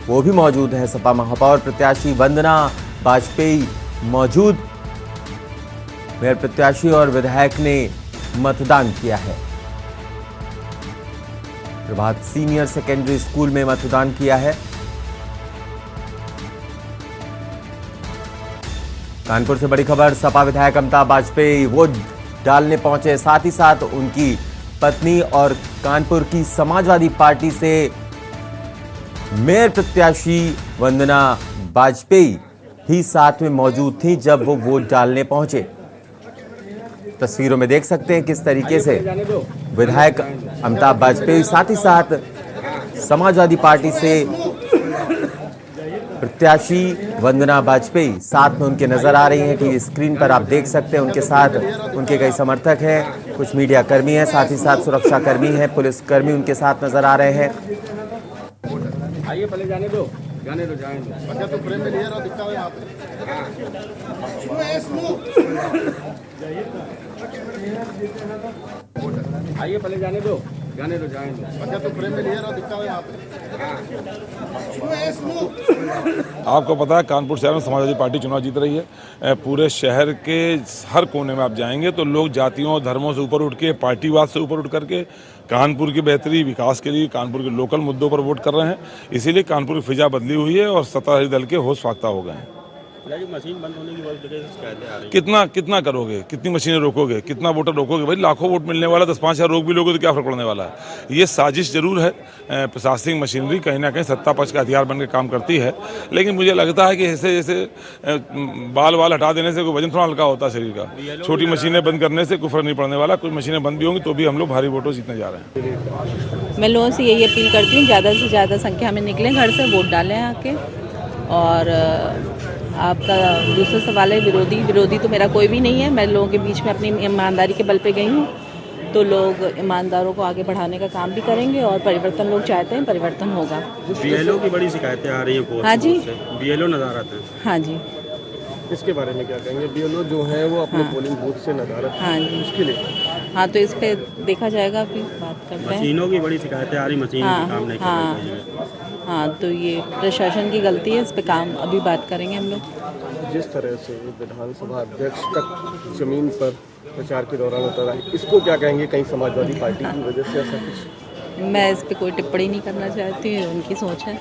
वो भी मौजूद हैं। सपा महापौर प्रत्याशी वंदना वाजपेयी मौजूद। मेयर प्रत्याशी और विधायक ने मतदान किया है। प्रभात सीनियर सेकेंडरी स्कूल में मतदान किया है। कानपुर से बड़ी खबर। सपा विधायक अमिताभ वाजपेयी वोट डालने पहुंचे, साथ ही साथ उनकी पत्नी और कानपुर की समाजवादी पार्टी से मेयर प्रत्याशी वंदना वाजपेयी भी साथ में मौजूद थी जब वो वोट डालने पहुंचे। तस्वीरों में देख सकते हैं किस तरीके से विधायक अमिताभ वाजपेयी साथ ही साथ समाजवादी पार्टी से प्रत्याशी वंदना वाजपेयी साथ में उनके नजर आ रही हैं। टीवी स्क्रीन पर आप देख सकते हैं उनके साथ उनके कई समर्थक हैं, कुछ मीडिया कर्मी हैं, साथ ही साथ सुरक्षा कर्मी हैं, पुलिस कर्मी उनके साथ नजर आ रहे हैं। आइए पहले जाने दो जाएंगे। तो फ्रेम में लिए रहो, दिखता है यहाँ पे। आइए पहले जाने दो जाएंगे। तो फ्रेम में लिए रहो, दिखता है यहाँ पे। आपको पता है कानपुर शहर में समाजवादी पार्टी चुनाव जीत रही है। पूरे शहर के हर कोने में आप जाएंगे तो लोग जातियों धर्मों से ऊपर उठ के, पार्टीवाद से ऊपर उठ करके कानपुर की बेहतरी विकास के लिए कानपुर के लोकल मुद्दों पर वोट कर रहे हैं। इसीलिए कानपुर की फिजा बदली हुई है और सत्ताधारी दल के होश फाख्ता हो गए हैं। मशीन बंद होने की बहुत जगह से शिकायतें आ रही कितना कितना करोगे, कितनी मशीनें रोकोगे, कितना वोटर रोकोगे? भाई लाखों वोट मिलने वाला, 10-5 हज़ार रोक भी लोगे तो क्या फर्क पड़ने वाला है। ये साजिश जरूर है। प्रशासनिक मशीनरी कहीं ना कहीं सत्ता पक्ष का हथियार बनकर काम करती है, लेकिन मुझे लगता है कि ऐसे जैसे बाल हटा देने से कोई वजन थोड़ा हल्का होता है शरीर का। छोटी मशीनें बंद करने से कोई फर्क नहीं पड़ने वाला। कुछ मशीनें बंद भी होंगी तो भी हम लोग भारी वोटों जीतने जा रहे हैं। मैं लोगों से यही अपील करती हूँ ज़्यादा से ज़्यादा संख्या में निकलें घर से, वोट डालें आके। और आपका दूसरा सवाल है विरोधी तो मेरा कोई भी नहीं है। मैं लोगों के बीच में अपनी ईमानदारी के बल पे गई हूँ, तो लोग ईमानदारों को आगे बढ़ाने का काम भी करेंगे और परिवर्तन लोग चाहते हैं, परिवर्तन होगा। बीएलओ की बड़ी शिकायतें आ रही हैं। हाँ जी, बीएलओ नदारत है। हाँ जी, इसके बारे में क्या कहेंगे? बीएलओ जो है वो अपने पोलिंग बूथ से नदारत। हाँ जी, इसके लिए हाँ, तो इस पे देखा जाएगा, अभी बात करते हैं। मशीनों की बड़ी शिकायतें आ रही, मशीन काम नहीं कर रही। हाँ, तो ये प्रशासन की गलती है, इस पे काम अभी बात करेंगे हम लोग। जिस तरह से विधानसभा अध्यक्ष तक जमीन पर प्रचार के दौरान उतर आए, इसको क्या कहेंगे? कहीं समाजवादी पार्टी की वजह से ऐसा कुछ? मैं इस पे कोई टिप्पणी नहीं करना चाहती, उनकी सोच है।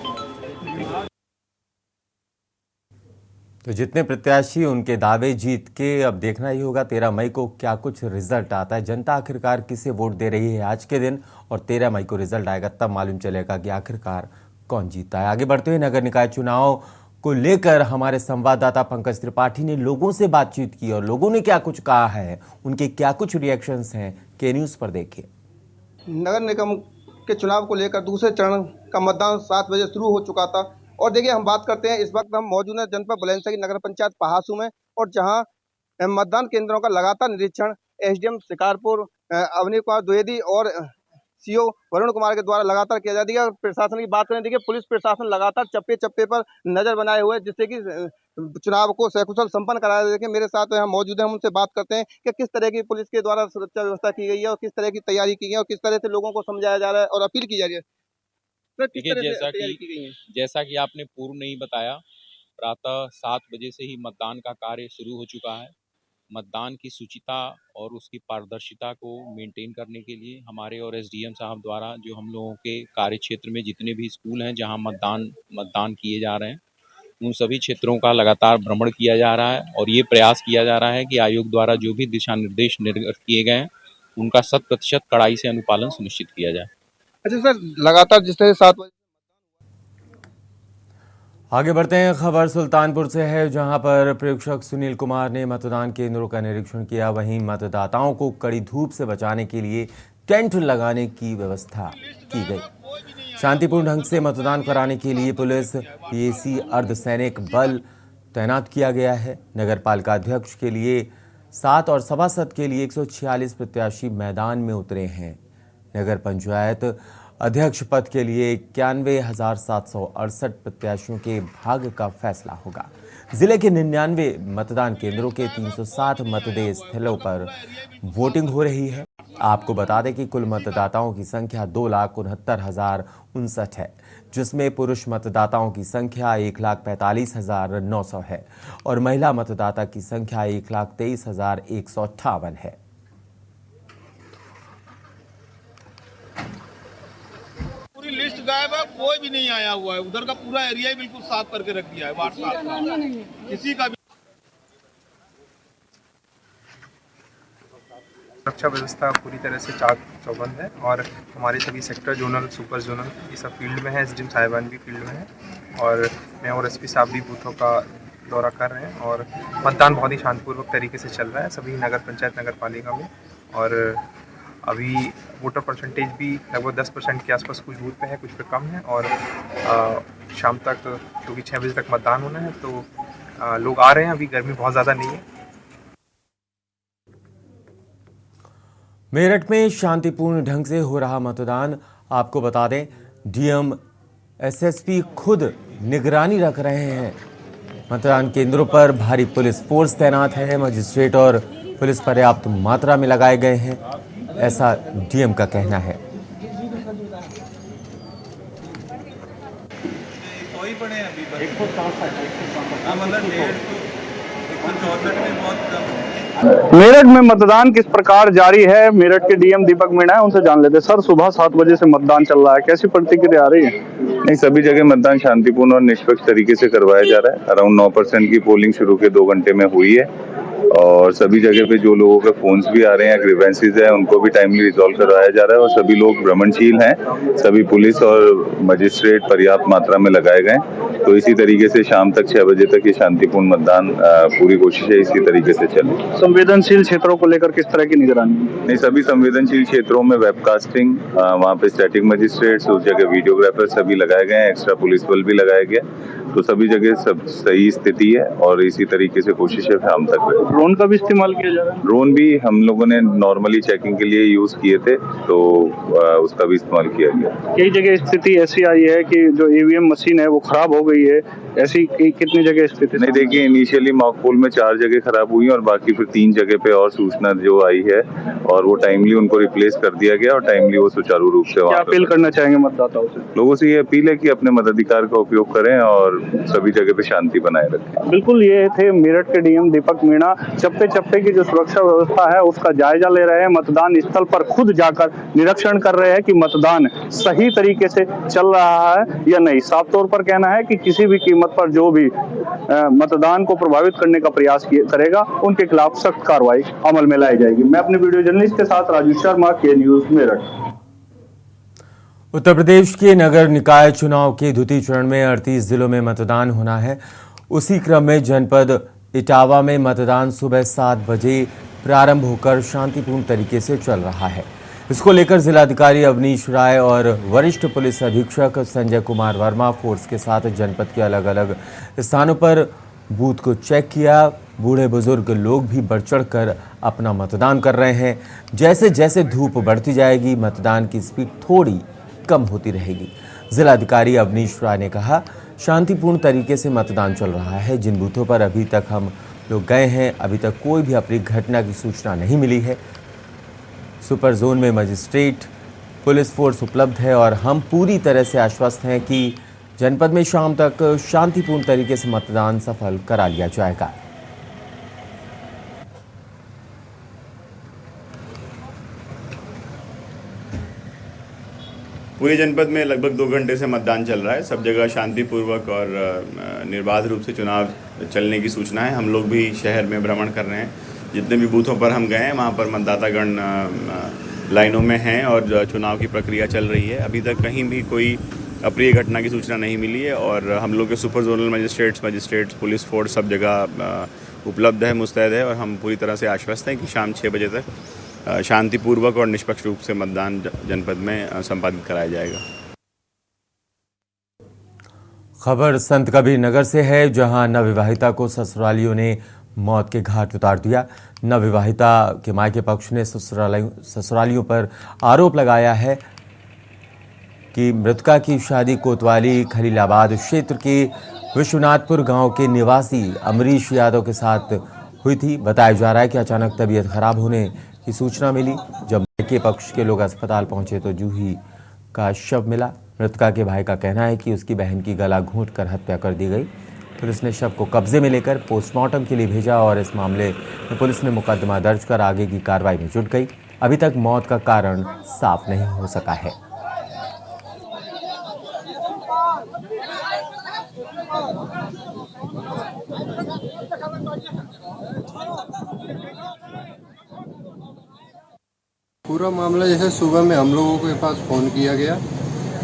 तो जितने प्रत्याशी उनके दावे जीत के, अब देखना ही होगा 13 मई को क्या कुछ रिजल्ट आता है। जनता आखिरकार किसे वोट दे रही है आज के दिन, और 13 मई को रिजल्ट आएगा तब मालूम चलेगा कि आखिरकार कौन जीता है। आगे बढ़ते हुए नगर निकाय चुनाव को लेकर हमारे संवाददाता पंकज त्रिपाठी ने लोगों से बातचीत की और लोगों ने क्या कुछ कहा है, उनके क्या कुछ रिएक्शंस हैं, के न्यूज़ पर देखिए। नगर निगम के चुनाव को लेकर दूसरे चरण का मतदान 7 बजे शुरू हो चुका था। और देखिए, हम बात करते हैं, इस वक्त हम मौजूद हैं जनपद बुलंदशहर की नगर पंचायत पहासू में, और जहां मतदान केंद्रों का लगातार निरीक्षण एसडीएम शिकारपुर अवनी कुमार द्विवेदी और सीओ वरुण कुमार के द्वारा लगातार किया जाती है। और प्रशासन की बात करें, देखिए पुलिस प्रशासन लगातार चप्पे चप्पे पर नजर बनाए हुए, जिससे कि चुनाव को सकुशल संपन्न कराया जाए। देखिए मेरे साथ यहाँ मौजूद है, हम उनसे बात करते हैं कि किस तरह की पुलिस के द्वारा सुरक्षा व्यवस्था की गई है और किस तरह की तैयारी की गई है और किस तरह से लोगों को समझाया जा रहा है और अपील की जा रही है। देखिए, जैसा कि आपने पूर्व में ही बताया, प्रातः 7 बजे से ही मतदान का कार्य शुरू हो चुका है। मतदान की शुचिता और उसकी पारदर्शिता को मेंटेन करने के लिए हमारे और एसडीएम साहब द्वारा जो हम लोगों के कार्य क्षेत्र में जितने भी स्कूल हैं जहां मतदान किए जा रहे हैं, उन सभी क्षेत्रों का लगातार भ्रमण किया जा रहा है और ये प्रयास किया जा रहा है कि आयोग द्वारा जो भी दिशा निर्देश निर्गत किए गए हैं उनका 100% कड़ाई से अनुपालन सुनिश्चित किया जाए। अच्छा सर, लगातार जिस तरह 7 बजे आगे बढ़ते हैं, खबर सुल्तानपुर से है, जहां पर प्रेक्षक सुनील कुमार ने मतदान केंद्रों का निरीक्षण किया। वहीं मतदाताओं को कड़ी धूप से बचाने के लिए टेंट लगाने की व्यवस्था की गई। शांतिपूर्ण ढंग से मतदान कराने के लिए पुलिस, पीएसी, अर्धसैनिक बल तैनात किया गया है। नगर पालिका अध्यक्ष के लिए 7 और सभासद के लिए 146 प्रत्याशी मैदान में उतरे हैं। नगर पंचायत अध्यक्ष पद के लिए 91,768 प्रत्याशियों के भाग्य का फैसला होगा। जिले के 99 मतदान केंद्रों के 307 मतदेय स्थलों पर वोटिंग हो रही है। आपको बता दें कि कुल मतदाताओं की संख्या 2,69,059 है, जिसमें पुरुष मतदाताओं की संख्या 1,45,900 है और महिला मतदाता की संख्या 1,23,158 है। लिस्ट गायब है, कोई भी नहीं आया हुआ है। उधर का पूरा एरिया ही बिल्कुल साफ करके रख दिया है। किसी का भी सुरक्षा व्यवस्था पूरी तरह से चाक चौबंद है और हमारे सभी सेक्टर, जोनल, सुपर जोनल ये सब फील्ड में है। एसडीएम साहिबान भी फील्ड में है और मैं और एसपी साहब भी बूथों का दौरा कर रहे हैं और मतदान बहुत ही शांतिपूर्वक तरीके से चल रहा है सभी नगर पंचायत, नगर पालिका में। और अभी वोटर परसेंटेज भी लगभग 10% के आसपास, कुछ बूथ पे है, कुछ पे कम है। और शाम तक, क्योंकि 6 बजे तक मतदान होना है, तो लोग आ रहे हैं। अभी गर्मी बहुत ज़्यादा नहीं है। मेरठ में शांतिपूर्ण ढंग से हो रहा मतदान। आपको बता दें, डीएम, एसएसपी खुद निगरानी रख रहे हैं। मतदान केंद्रों पर भारी पुलिस फोर्स तैनात है। मजिस्ट्रेट और पुलिस पर्याप्त मात्रा में लगाए गए हैं, ऐसा डीएम का कहना है। मेरठ में मतदान किस प्रकार जारी है, मेरठ के डीएम दीपक मीणा है, उनसे जान लेते। सर, सुबह 7 बजे से मतदान चल रहा है, कैसी प्रतिक्रिया आ रही है? नहीं, सभी जगह मतदान शांतिपूर्ण और निष्पक्ष तरीके से करवाया जा रहा है। अराउंड 9% की पोलिंग शुरू के 2 घंटे में हुई है और सभी जगह पे जो लोगों के फोन्स भी आ रहे हैं, ग्रीवेंसेस है, उनको भी टाइमली रिजॉल्व करवाया जा रहा है और सभी लोग भ्रमणशील हैं। सभी पुलिस और मजिस्ट्रेट पर्याप्त मात्रा में लगाए गए। तो इसी तरीके से शाम तक 6 बजे तक ये शांतिपूर्ण मतदान, पूरी कोशिश है इसी तरीके से चले। संवेदनशील क्षेत्रों को लेकर किस तरह की निगरानी? नहीं, सभी संवेदनशील क्षेत्रों में वेबकास्टिंग, वहाँ पे स्टैटिक मजिस्ट्रेट्स, उस जगह वीडियोग्राफर सभी लगाए गए हैं, एक्स्ट्रा पुलिस बल भी लगाया गया। तो सभी जगह सब सही स्थिति है और इसी तरीके से कोशिश है शाम तक। ड्रोन का भी इस्तेमाल किया जा रहा है? ड्रोन भी हम लोगों ने नॉर्मली चेकिंग के लिए यूज किए थे, तो उसका भी इस्तेमाल किया गया। कई जगह स्थिति ऐसी आई है कि जो ईवीएम मशीन है वो खराब हो गई है, ऐसी कितनी जगह स्थिति? नहीं, देखिए, इनिशियली मॉकपोल में 4 जगह खराब हुई और बाकी फिर 3 जगह पे और सूचना जो आई है और वो टाइमली उनको रिप्लेस कर दिया गया और टाइमली वो सुचारू रूप से। क्या अपील करना चाहेंगे मतदाताओं से? लोगों से ये अपील है कि अपने मताधिकार का उपयोग करें और सभी जगह पे शांति बनाए रखें। बिल्कुल, ये थे मेरठ के डीएम दीपक मीणा। चप्पे चप्पे की जो सुरक्षा व्यवस्था है उसका जायजा ले रहे हैं, मतदान स्थल पर खुद जाकर निरीक्षण कर रहे हैं कि मतदान सही तरीके से चल रहा है या नहीं। साफ तौर पर कहना है कि किसी भी कीमत पर जो भी मतदान को प्रभावित करने का प्रयास करेगा उनके खिलाफ सख्त कार्रवाई अमल में लाई जाएगी। मैं अपने वीडियो जर्नलिस्ट के साथ राजू शर्मा, के न्यूज मेरठ। उत्तर प्रदेश के नगर निकाय चुनाव के द्वितीय चरण में 38 जिलों में मतदान होना है। उसी क्रम में जनपद इटावा में मतदान सुबह 7 बजे प्रारंभ होकर शांतिपूर्ण तरीके से चल रहा है। इसको लेकर जिलाधिकारी अवनीश राय और वरिष्ठ पुलिस अधीक्षक संजय कुमार वर्मा फोर्स के साथ जनपद के अलग अलग स्थानों पर बूथ को चेक किया। बूढ़े बुजुर्ग लोग भी बढ़ चढ़ कर अपना मतदान कर रहे हैं। जैसे जैसे धूप बढ़ती जाएगी मतदान की स्पीड थोड़ी कम होती रहेगी। जिलाधिकारी अवनीश राय ने कहा, शांतिपूर्ण तरीके से मतदान चल रहा है। जिन बूथों पर अभी तक हम लोग गए हैं अभी तक कोई भी अप्रिय घटना की सूचना नहीं मिली है। सुपर जोन में मजिस्ट्रेट पुलिस फोर्स उपलब्ध है और हम पूरी तरह से आश्वस्त हैं कि जनपद में शाम तक शांतिपूर्ण तरीके से मतदान सफल करा लिया जाएगा। पूरे जनपद में लगभग 2 घंटे से मतदान चल रहा है। सब जगह शांतिपूर्वक और निर्बाध रूप से चुनाव चलने की सूचना है। हम लोग भी शहर में भ्रमण कर रहे हैं। जितने भी बूथों पर हम गए हैं वहाँ पर मतदातागण लाइनों में हैं और चुनाव की प्रक्रिया चल रही है। अभी तक कहीं भी कोई अप्रिय घटना की सूचना नहीं मिली है और हम लोग के super zonal magistrates police force सब जगह उपलब्ध है, मुस्तैद है और हम पूरी तरह से आश्वस्त हैं कि शाम 6 बजे तक शांतिपूर्वक और निष्पक्ष रूप से मतदान जनपद में संपादित कराया जाएगा। खबर संत कबीर नगर से है, जहां नवविवाहिता को ससुरालियों ने मौत के घाट उतार दिया। नवविवाहिता के मायके पक्ष ने ससुरालियों पर आरोप लगाया है कि मृतका की शादी कोतवाली खलीलाबाद क्षेत्र के विश्वनाथपुर गांव के निवासी अमरीश यादव के साथ हुई थी। बताया जा रहा है कि अचानक तबीयत खराब होने की सूचना मिली। जब मायके पक्ष के लोग अस्पताल पहुंचे तो जूही का शव मिला। मृतका के भाई का कहना है कि उसकी बहन की गला घोंटकर हत्या कर दी गई। पुलिस ने शव को कब्जे में लेकर पोस्टमार्टम के लिए भेजा और इस मामले में पुलिस ने मुकदमा दर्ज कर आगे की कार्रवाई में जुट गई। अभी तक मौत का कारण साफ नहीं हो सका है। पूरा मामला जैसे सुबह में हम लोगों के पास फ़ोन किया गया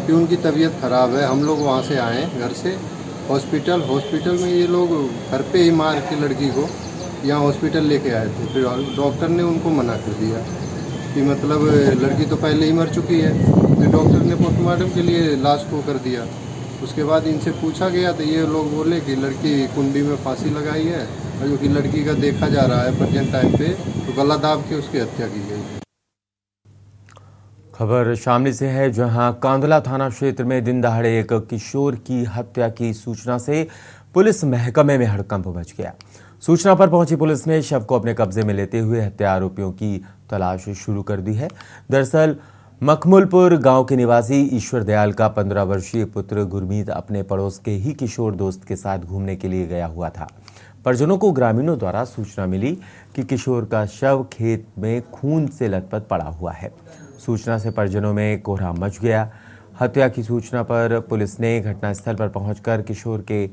कि उनकी तबीयत ख़राब है। हम लोग वहाँ से आए घर से हॉस्पिटल में ये लोग घर पे ही मार के लड़की को यहाँ हॉस्पिटल लेके आए थे। फिर डॉक्टर ने उनको मना कर दिया कि मतलब लड़की तो पहले ही मर चुकी है। फिर डॉक्टर ने पोस्टमार्टम के लिए लाश को कर दिया। उसके बाद इनसे पूछा गया तो ये लोग बोले कि लड़की कुंडी में फांसी लगाई है और जो कि लड़की का देखा जा रहा है प्रेजेंट टाइम पे तो गला दाब के उसकी हत्या की गई है। खबर शामली से है, जहां कांधला थाना क्षेत्र में दिन दहाड़े एक किशोर की हत्या की सूचना से पुलिस महकमे में हड़कंप मच गया। सूचना पर पहुंची पुलिस ने शव को अपने कब्जे में लेते हुए हत्या आरोपियों की तलाश शुरू कर दी है। दरअसल मखमुलपुर गांव के निवासी ईश्वर दयाल का 15 वर्षीय पुत्र गुरमीत अपने पड़ोस के ही किशोर दोस्त के साथ घूमने के लिए गया हुआ था। परिजनों को ग्रामीणों द्वारा सूचना मिली कि किशोर का शव खेत में खून से लथपथ पड़ा हुआ है। सूचना से परिजनों में कोहराम मच गया। हत्या की सूचना पर पुलिस ने घटनास्थल पर पहुंचकर किशोर के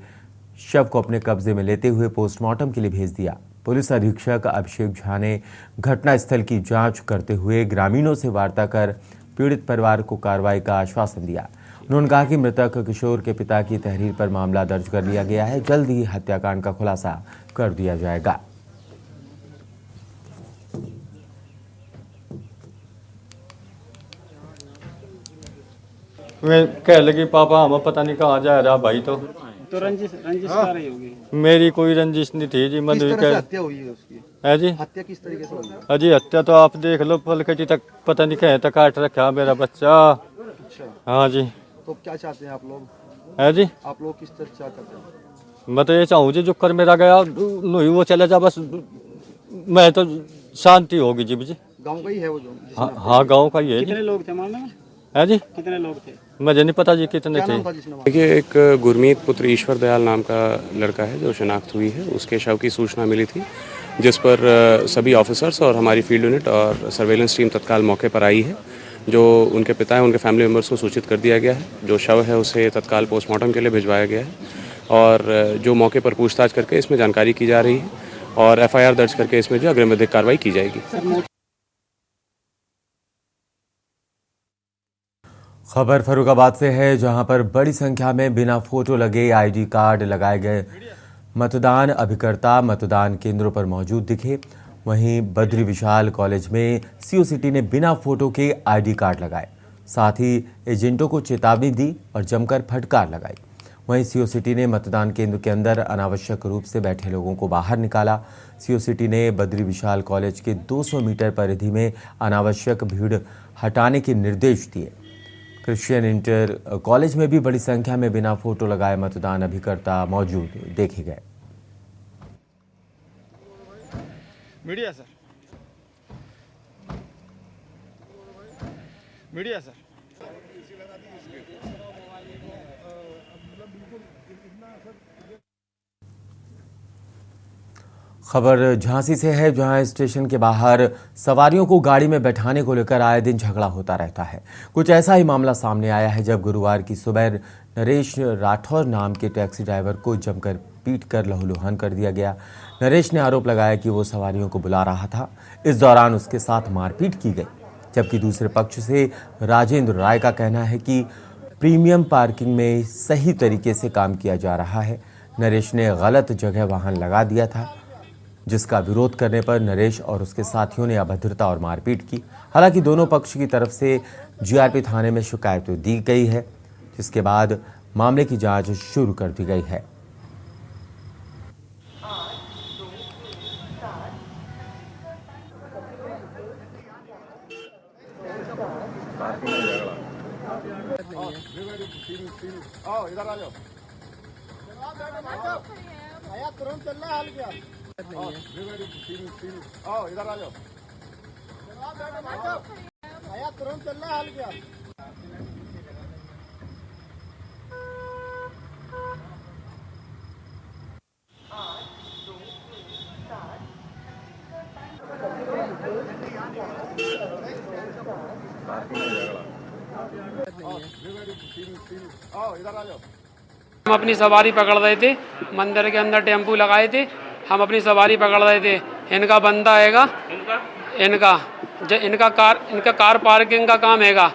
शव को अपने कब्जे में लेते हुए पोस्टमार्टम के लिए भेज दिया। पुलिस अधीक्षक अभिषेक झा ने घटनास्थल की जांच करते हुए ग्रामीणों से वार्ता कर पीड़ित परिवार को कार्रवाई का आश्वासन दिया। उन्होंने कहा कि मृतक किशोर के पिता की तहरीर पर मामला दर्ज कर लिया गया है। जल्द ही हत्याकांड का खुलासा कर दिया जाएगा। वे कह लगी पापा हमें पता नहीं कहाँ जा रहा भाई। तो रंजिश कर रही होगी। मेरी कोई रंजिश नहीं थी जी। हत्या हुई है उसकी? है जी, हत्या किस तरीके से हुई है? अजी हत्या तो आप देख लो, पलकटी तक पता नहीं कहीं तक काट रखा मेरा बच्चा। अच्छा। हाँ जी। तो क्या चाहते हैं आप लोग? है जी, आप लोग किस तरह चाहते हैं? मैं तो ये चाहूँ जी जो कर मेरा गया नहीं वो चला जा, बस मैं तो शांति होगी जी। गाँव का ही है वो जो? हाँ गाँव का ही है। कितने लोग थे मामले में? है जी, कितने लोग थे? मुझे नहीं पता जी कितने थे। देखिए, एक गुरमीत पुत्र ईश्वर दयाल नाम का लड़का है जो शिनाख्त हुई है, उसके शव की सूचना मिली थी, जिस पर सभी ऑफिसर्स और हमारी फील्ड यूनिट और सर्वेलेंस टीम तत्काल मौके पर आई है। जो उनके पिता हैं, उनके फैमिली मेम्बर्स को सूचित कर दिया गया है। जो शव है उसे तत्काल पोस्टमार्टम के लिए भिजवाया गया है और जो मौके पर पूछताछ करके इसमें जानकारी की जा रही है और FIR दर्ज करके इसमें जो अग्रिम विधिक कार्रवाई की जाएगी। खबर फर्रुखाबाद से है, जहां पर बड़ी संख्या में बिना फोटो लगे ID कार्ड लगाए गए मतदान अभिकर्ता मतदान केंद्रों पर मौजूद दिखे। वहीं बद्री विशाल कॉलेज में CO सिटी ने बिना फोटो के ID कार्ड लगाए, साथ ही एजेंटों को चेतावनी दी और जमकर फटकार लगाई। वहीं CO सिटी ने मतदान केंद्र के अंदर अनावश्यक रूप से बैठे लोगों को बाहर निकाला। CO सिटी ने बद्री विशाल कॉलेज के 200 मीटर परिधि में अनावश्यक भीड़ हटाने के निर्देश दिए। क्रिश्चियन इंटर कॉलेज में भी बड़ी संख्या में बिना फोटो लगाए मतदान अभिकर्ता मौजूद देखे गए। Media sir, media sir. खबर झांसी से है, जहां स्टेशन के बाहर सवारियों को गाड़ी में बैठाने को लेकर आए दिन झगड़ा होता रहता है। कुछ ऐसा ही मामला सामने आया है जब गुरुवार की सुबह नरेश राठौर नाम के टैक्सी ड्राइवर को जमकर पीटकर लहूलुहान कर दिया गया। नरेश ने आरोप लगाया कि वो सवारियों को बुला रहा था। इस दौरान उसके साथ मारपीट की गई, जबकि दूसरे पक्ष से राजेंद्र राय का कहना है कि प्रीमियम पार्किंग में सही तरीके से काम किया जा रहा है। नरेश ने गलत जगह वाहन लगा दिया था, जिसका विरोध करने पर नरेश और उसके साथियों ने अभद्रता और मारपीट की। हालांकि दोनों पक्ष की तरफ से GRP थाने में शिकायत तो दी गई है, जिसके बाद मामले की जांच शुरू कर दी गई है। इधर आ जाओ। तुरंत चल रहा है, हाल क्या? आओ इधर आ जाओ। तुरंत चल रहा है, हाल क्या? आओ इधर आ जाओ। हम अपनी सवारी पकड़ रहे थे, मंदिर के अंदर टेम्पू लगाए थे, हम अपनी सवारी पकड़ रहे थे। इनका बंदा हैगा, इनका कार पार्किंग का काम हैगा।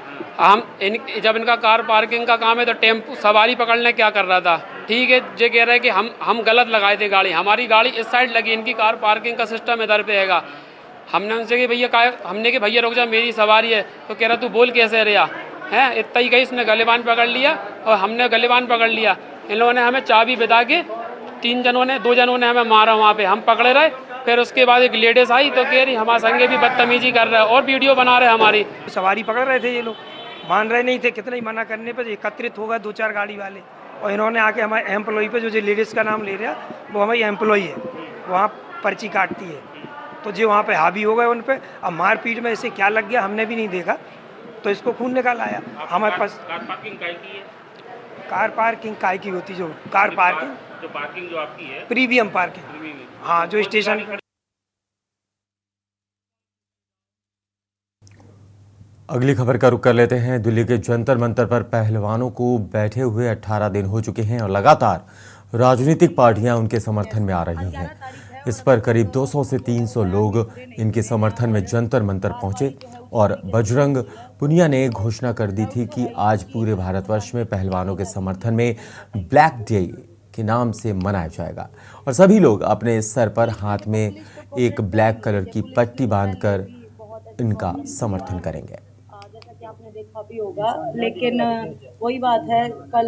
जब इनका कार पार्किंग का काम है तो टेम्पू सवारी पकड़ने क्या कर रहा था? ठीक है, ये कह रहे हैं कि हम गलत लगाए थे गाड़ी, हमारी गाड़ी इस साइड लगी, इनकी कार पार्किंग का सिस्टम इधर पे हैगा। हमने उनसे कि भैया रुक जा, मेरी सवारी है। तो कह रहा तू बोल कैसे रहा है? इतना ही कही, इसने गलेबान पकड़ लिया और हमने गलेबान पकड़ लिया। इन लोगों ने हमें चाबी बिता के 2 जनों ने हमें मारा वहाँ पे, हम पकड़े रहे। फिर उसके बाद एक लेडीज आई तो कह रही हमारे संगे भी बदतमीजी कर रहे हैं और वीडियो बना रहे हमारी। सवारी पकड़ रहे थे, ये लोग मान रहे नहीं थे। कितना ही मना करने पर एकत्रित हो गए 2-4 गाड़ी वाले और इन्होंने आके हमारे एम्प्लॉई पे, जो लेडीज़ का नाम ले रहा वो हमारी एम्प्लॉई है, वहाँ पर्ची काटती है, तो जो वहाँ पे हावी हो गए उन पर। अब मारपीट में इसे क्या लग गया हमने भी नहीं देखा, तो इसको खून निकाल आया हमारे पास। कार पार्किंग काय की होती, जो कार पार्किंग जो आपकी है प्रीमियम पार्किंग, हाँ, जो स्टेशन। अगली खबर का रुख कर लेते हैं। दिल्ली के जंतर मंतर पर पहलवानों को बैठे हुए 18 दिन हो चुके हैं और लगातार राजनीतिक पार्टियां उनके समर्थन में आ रही हैं। इस पर करीब 200 से 300 लोग इनके समर्थन में जंतर मंतर पहुंचे और बजरंग पुनिया ने घोषणा कर दी थी कि आज पूरे भारतवर्ष में पहलवानों के समर्थन में ब्लैक डे के नाम से मनाया जाएगा और सभी लोग अपने सर पर हाथ में एक ब्लैक कलर की पट्टी बांधकर इनका समर्थन करेंगे। आपने देखा भी होगा, लेकिन वही बात है, कल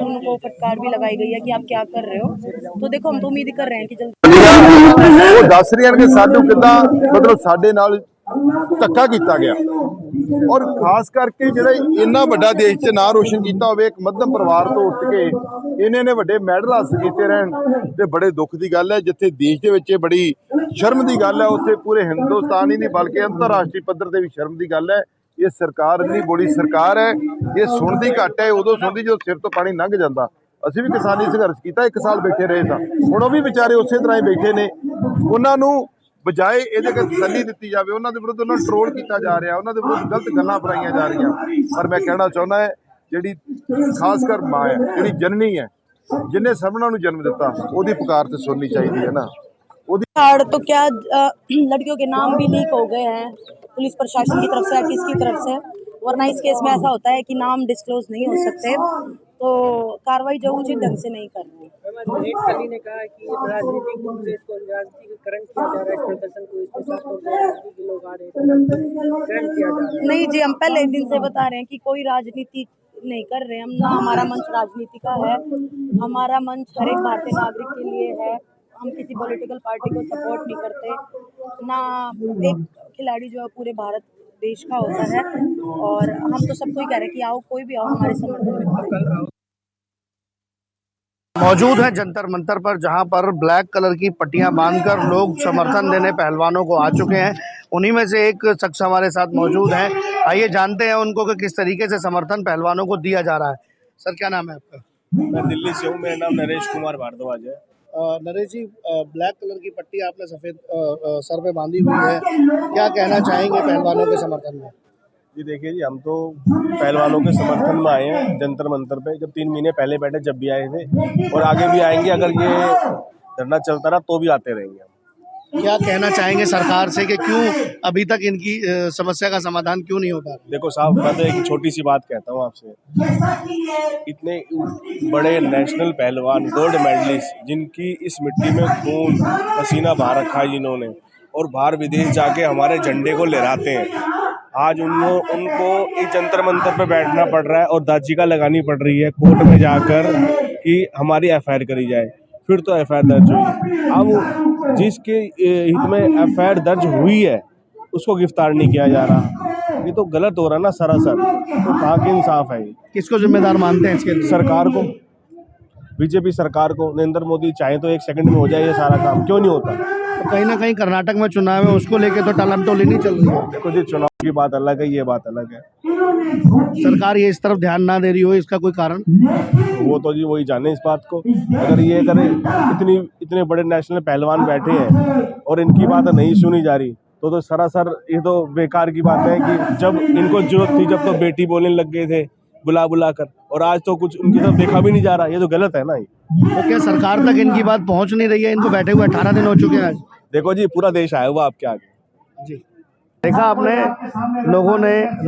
उनको फटकार भी लगाई गई है कि आप क्या कर रहे हो। तो देखो, हम तो उम्मीद कर रहे हैं कि जल्दी वो दस रहे हैं कि साडू किदा मतलब साडे नाल धक्का किया गया और खास करके ਜਿਹੜਾ ਇੰਨਾ ਵੱਡਾ ਦੇਸ਼ 'ਚ ਨਾਂ ਰੋਸ਼ਨ ਕੀਤਾ ਹੋਵੇ ਇੱਕ ਮੱਧਮ ਪਰਿਵਾਰ ਤੋਂ ਉੱਠ ਕੇ ਇਹਨੇ ਨੇ ਵੱਡੇ ਮੈਡਲ ਹਾਸਲ ਕੀਤੇ ਰਹਿਣ ਤੇ ਬੜੇ ਦੁੱਖ ਦੀ ਗੱਲ ਹੈ। ਜਿੱਥੇ ਦੇਸ਼ ਦੇ ਵਿੱਚ ਬੜੀ ਸ਼ਰਮ ਦੀ ਗੱਲ ਹੈ, ਉੱਥੇ ਪੂਰੇ ਹਿੰਦੁਸਤਾਨ ਹੀ ਨਹੀਂ ਬਲਕਿ ਅੰਤਰਰਾਸ਼ਟਰੀ ਪੱਧਰ ਤੇ ਵੀ ਸ਼ਰਮ ਦੀ ਗੱਲ ਹੈ। ਇਹ ਸਰਕਾਰ ਇੰਨੀ ਬੜੀ ਸਰਕਾਰ ਹੈ, ਇਹ ਸੁਣਦੀ ਘੱਟ ਹੈ, ਉਦੋਂ ਸੁਣਦੀ ਜਦੋਂ ਸਿਰ ਤੋਂ ਪਾਣੀ ਲੰਘ ਜਾਂਦਾ। ਅਸੀਂ ਵੀ ਕਿਸਾਨੀ ਸੰਘਰਸ਼ ਕੀਤਾ, 1 ਸਾਲ ਬੈਠੇ ਰਹੇ ਸਾਂ, ਹੁਣ ਉਹ ਵੀ ਵਿਚਾਰੇ ਉਸੇ ਤਰ੍ਹਾਂ ਹੀ ਬੈਠੇ ਨੇ। ਉਹਨਾਂ ਨੂੰ ਬਜਾਏ ਇਹਦੇ ਕਿ ਤਸੱਲੀ ਦਿੱਤੀ ਜਾਵੇ, ਉਹਨਾਂ ਦੇ ਵਿਰੁੱਧ ਉਹਨਾਂ ਨੂੰ ਟਰੋਲ ਕੀਤਾ ਜਾ ਰਿਹਾ, ਉਹਨਾਂ ਦੇ ਵਿਰੁੱਧ ਗਲਤ ਗੱਲਾਂ ਫਰਾਈਆਂ ਜਾ ਰਹੀਆਂ। ਪਰ ਮੈਂ ਕਹਿਣਾ ਚਾਹੁੰਦਾ ਹੈ, ਜਿਹੜੀ ਖਾਸ ਕਰ ਮਾਂ ਹੈ, ਜਿਹੜੀ ਜਨਨੀ ਹੈ, जिन्हें सबना ਨੂੰ जन्म दिता, ਉਹਦੀ पुकार तो सुननी चाहिए है ना। तो क्या लड़कियों के नाम भी लीक हो गए हैं पुलिस प्रशासन की तरफ से या किसकी तरफ से, वरना इस केस में ऐसा होता है कि नाम डिस्क्लोज नहीं हो सकते, तो कार्रवाई जो उचित ढंग से नहीं कर रही। एक कली ने कहा कि राजनीतिक रूप से इसको राजनीतिकरण किया जा रहा है, प्रदर्शन को इसके साथ लोग आ रहे हैं, किया जा रहा है। नहीं जी, हम पहले दिन से बता रहे हैं कि कोई राजनीति नहीं कर रहे हम ना, हमारा मंच राजनीति का है, हमारा मंच हर एक भारतीय नागरिक के लिए है। हम किसी पॉलिटिकल पार्टी को सपोर्ट नहीं करते ना, एक खिलाड़ी जो है पूरे भारत देश का होता है, और हम तो सबको ही कह रहे हैं कि आओ, कोई भी आओ हमारे समर्थन में। मौजूद है जंतर मंतर पर, जहां पर ब्लैक कलर की पट्टियां बांधकर लोग समर्थन देने पहलवानों को आ चुके हैं। उन्हीं में से एक शख्स हमारे साथ मौजूद हैं, आइए जानते हैं उनको कि किस तरीके से समर्थन पहलवानों को दिया जा रहा है। सर, क्या नाम है आपका? मैं दिल्ली से हूँ, मेरा नाम नरेश कुमार भारद्वाज है। नरेश जी, ब्लैक कलर की पट्टी आपने सफ़ेद सर पे बांधी हुई है, क्या कहना चाहेंगे पहलवानों के समर्थन में? जी देखिए जी, हम तो पहलवानों के समर्थन में आए हैं जंतर मंतर पे, जब 3 महीने पहले बैठे जब भी आए थे, और आगे भी आएंगे। अगर ये धरना चलता रहा तो भी आते रहेंगे। क्या कहना चाहेंगे सरकार से कि क्यों अभी तक इनकी समस्या का समाधान क्यों नहीं हो पा रहा? देखो साहब, मैं तो एक छोटी सी बात कहता हूँ आपसे, इतने बड़े नेशनल पहलवान, गोल्ड मेडलिस्ट, जिनकी इस मिट्टी में खून पसीना बहा रखा है जिन्होंने, और बाहर विदेश जाके हमारे झंडे को लहराते हैं, आज उनको इस जंतर मंतर पे बैठना पड़ रहा है और दाचिका लगानी पड़ रही है कोर्ट में जाकर कि हमारी FIR करी जाए। फिर तो FIR दर्ज हुई, अब जिसके हित में FIR दर्ज हुई है उसको गिरफ्तार नहीं किया जा रहा, ये तो गलत हो रहा ना सरासर। तो कहाँ के इंसाफ है? किसको जिम्मेदार मानते हैं इसके लिए? सरकार को, बीजेपी सरकार को। नरेंद्र मोदी चाहे तो 1 सेकंड में हो जाए ये सारा काम, क्यों नहीं होता? तो कहीं ना कहीं कर्नाटक में चुनाव है, उसको लेके तो टालमटोली नहीं चल रही है। देखो जी, चुनाव की बात अलग है, ये बात अलग है। सरकार ये इस तरफ ध्यान ना दे रही हो, इसका कोई कारण? वो तो जी वही जाने इस बात को। अगर ये करें, इतने बड़े नेशनल पहलवान बैठे हैं और इनकी बात नहीं सुनी जा रही, तो सरासर ये तो बेकार की बात है कि जब इनको जरूरत थी, जब तो बेटी बोलने लग गए थे बुला कर, और आज तो कुछ उनकी तरफ देखा भी नहीं जा रहा। ये तो गलत है ना। तो क्या सरकार तक इनकी बात पहुंच नहीं रही है? इनको बैठे हुए 18 दिन हो चुके हैं आज। देखो जी, पूरा देश आया हुआ आपके आगे जी। देखा आपने,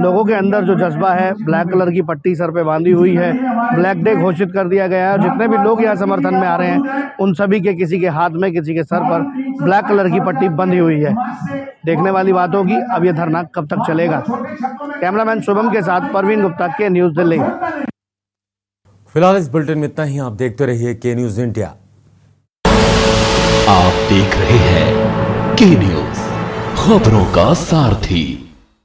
लोगों के अंदर जो जज्बा है, ब्लैक कलर की पट्टी सर पे बांधी हुई है, ब्लैक डे घोषित कर दिया गया है, और जितने भी लोग यहाँ समर्थन में आ रहे हैं उन सभी के किसी के हाथ में, किसी के सर पर ब्लैक कलर की पट्टी बंधी हुई है। देखने वाली बात होगी अब ये धरना कब तक चलेगा। कैमरामैन शुभम के साथ परवीन गुप्ता, के न्यूज़ दिल्ली। फिलहाल इस बुलेटिन में इतना ही। आप देखते रहिए के न्यूज़ इंडिया। आप देख रहे हैं के न्यूज़, खबरों का सारथी।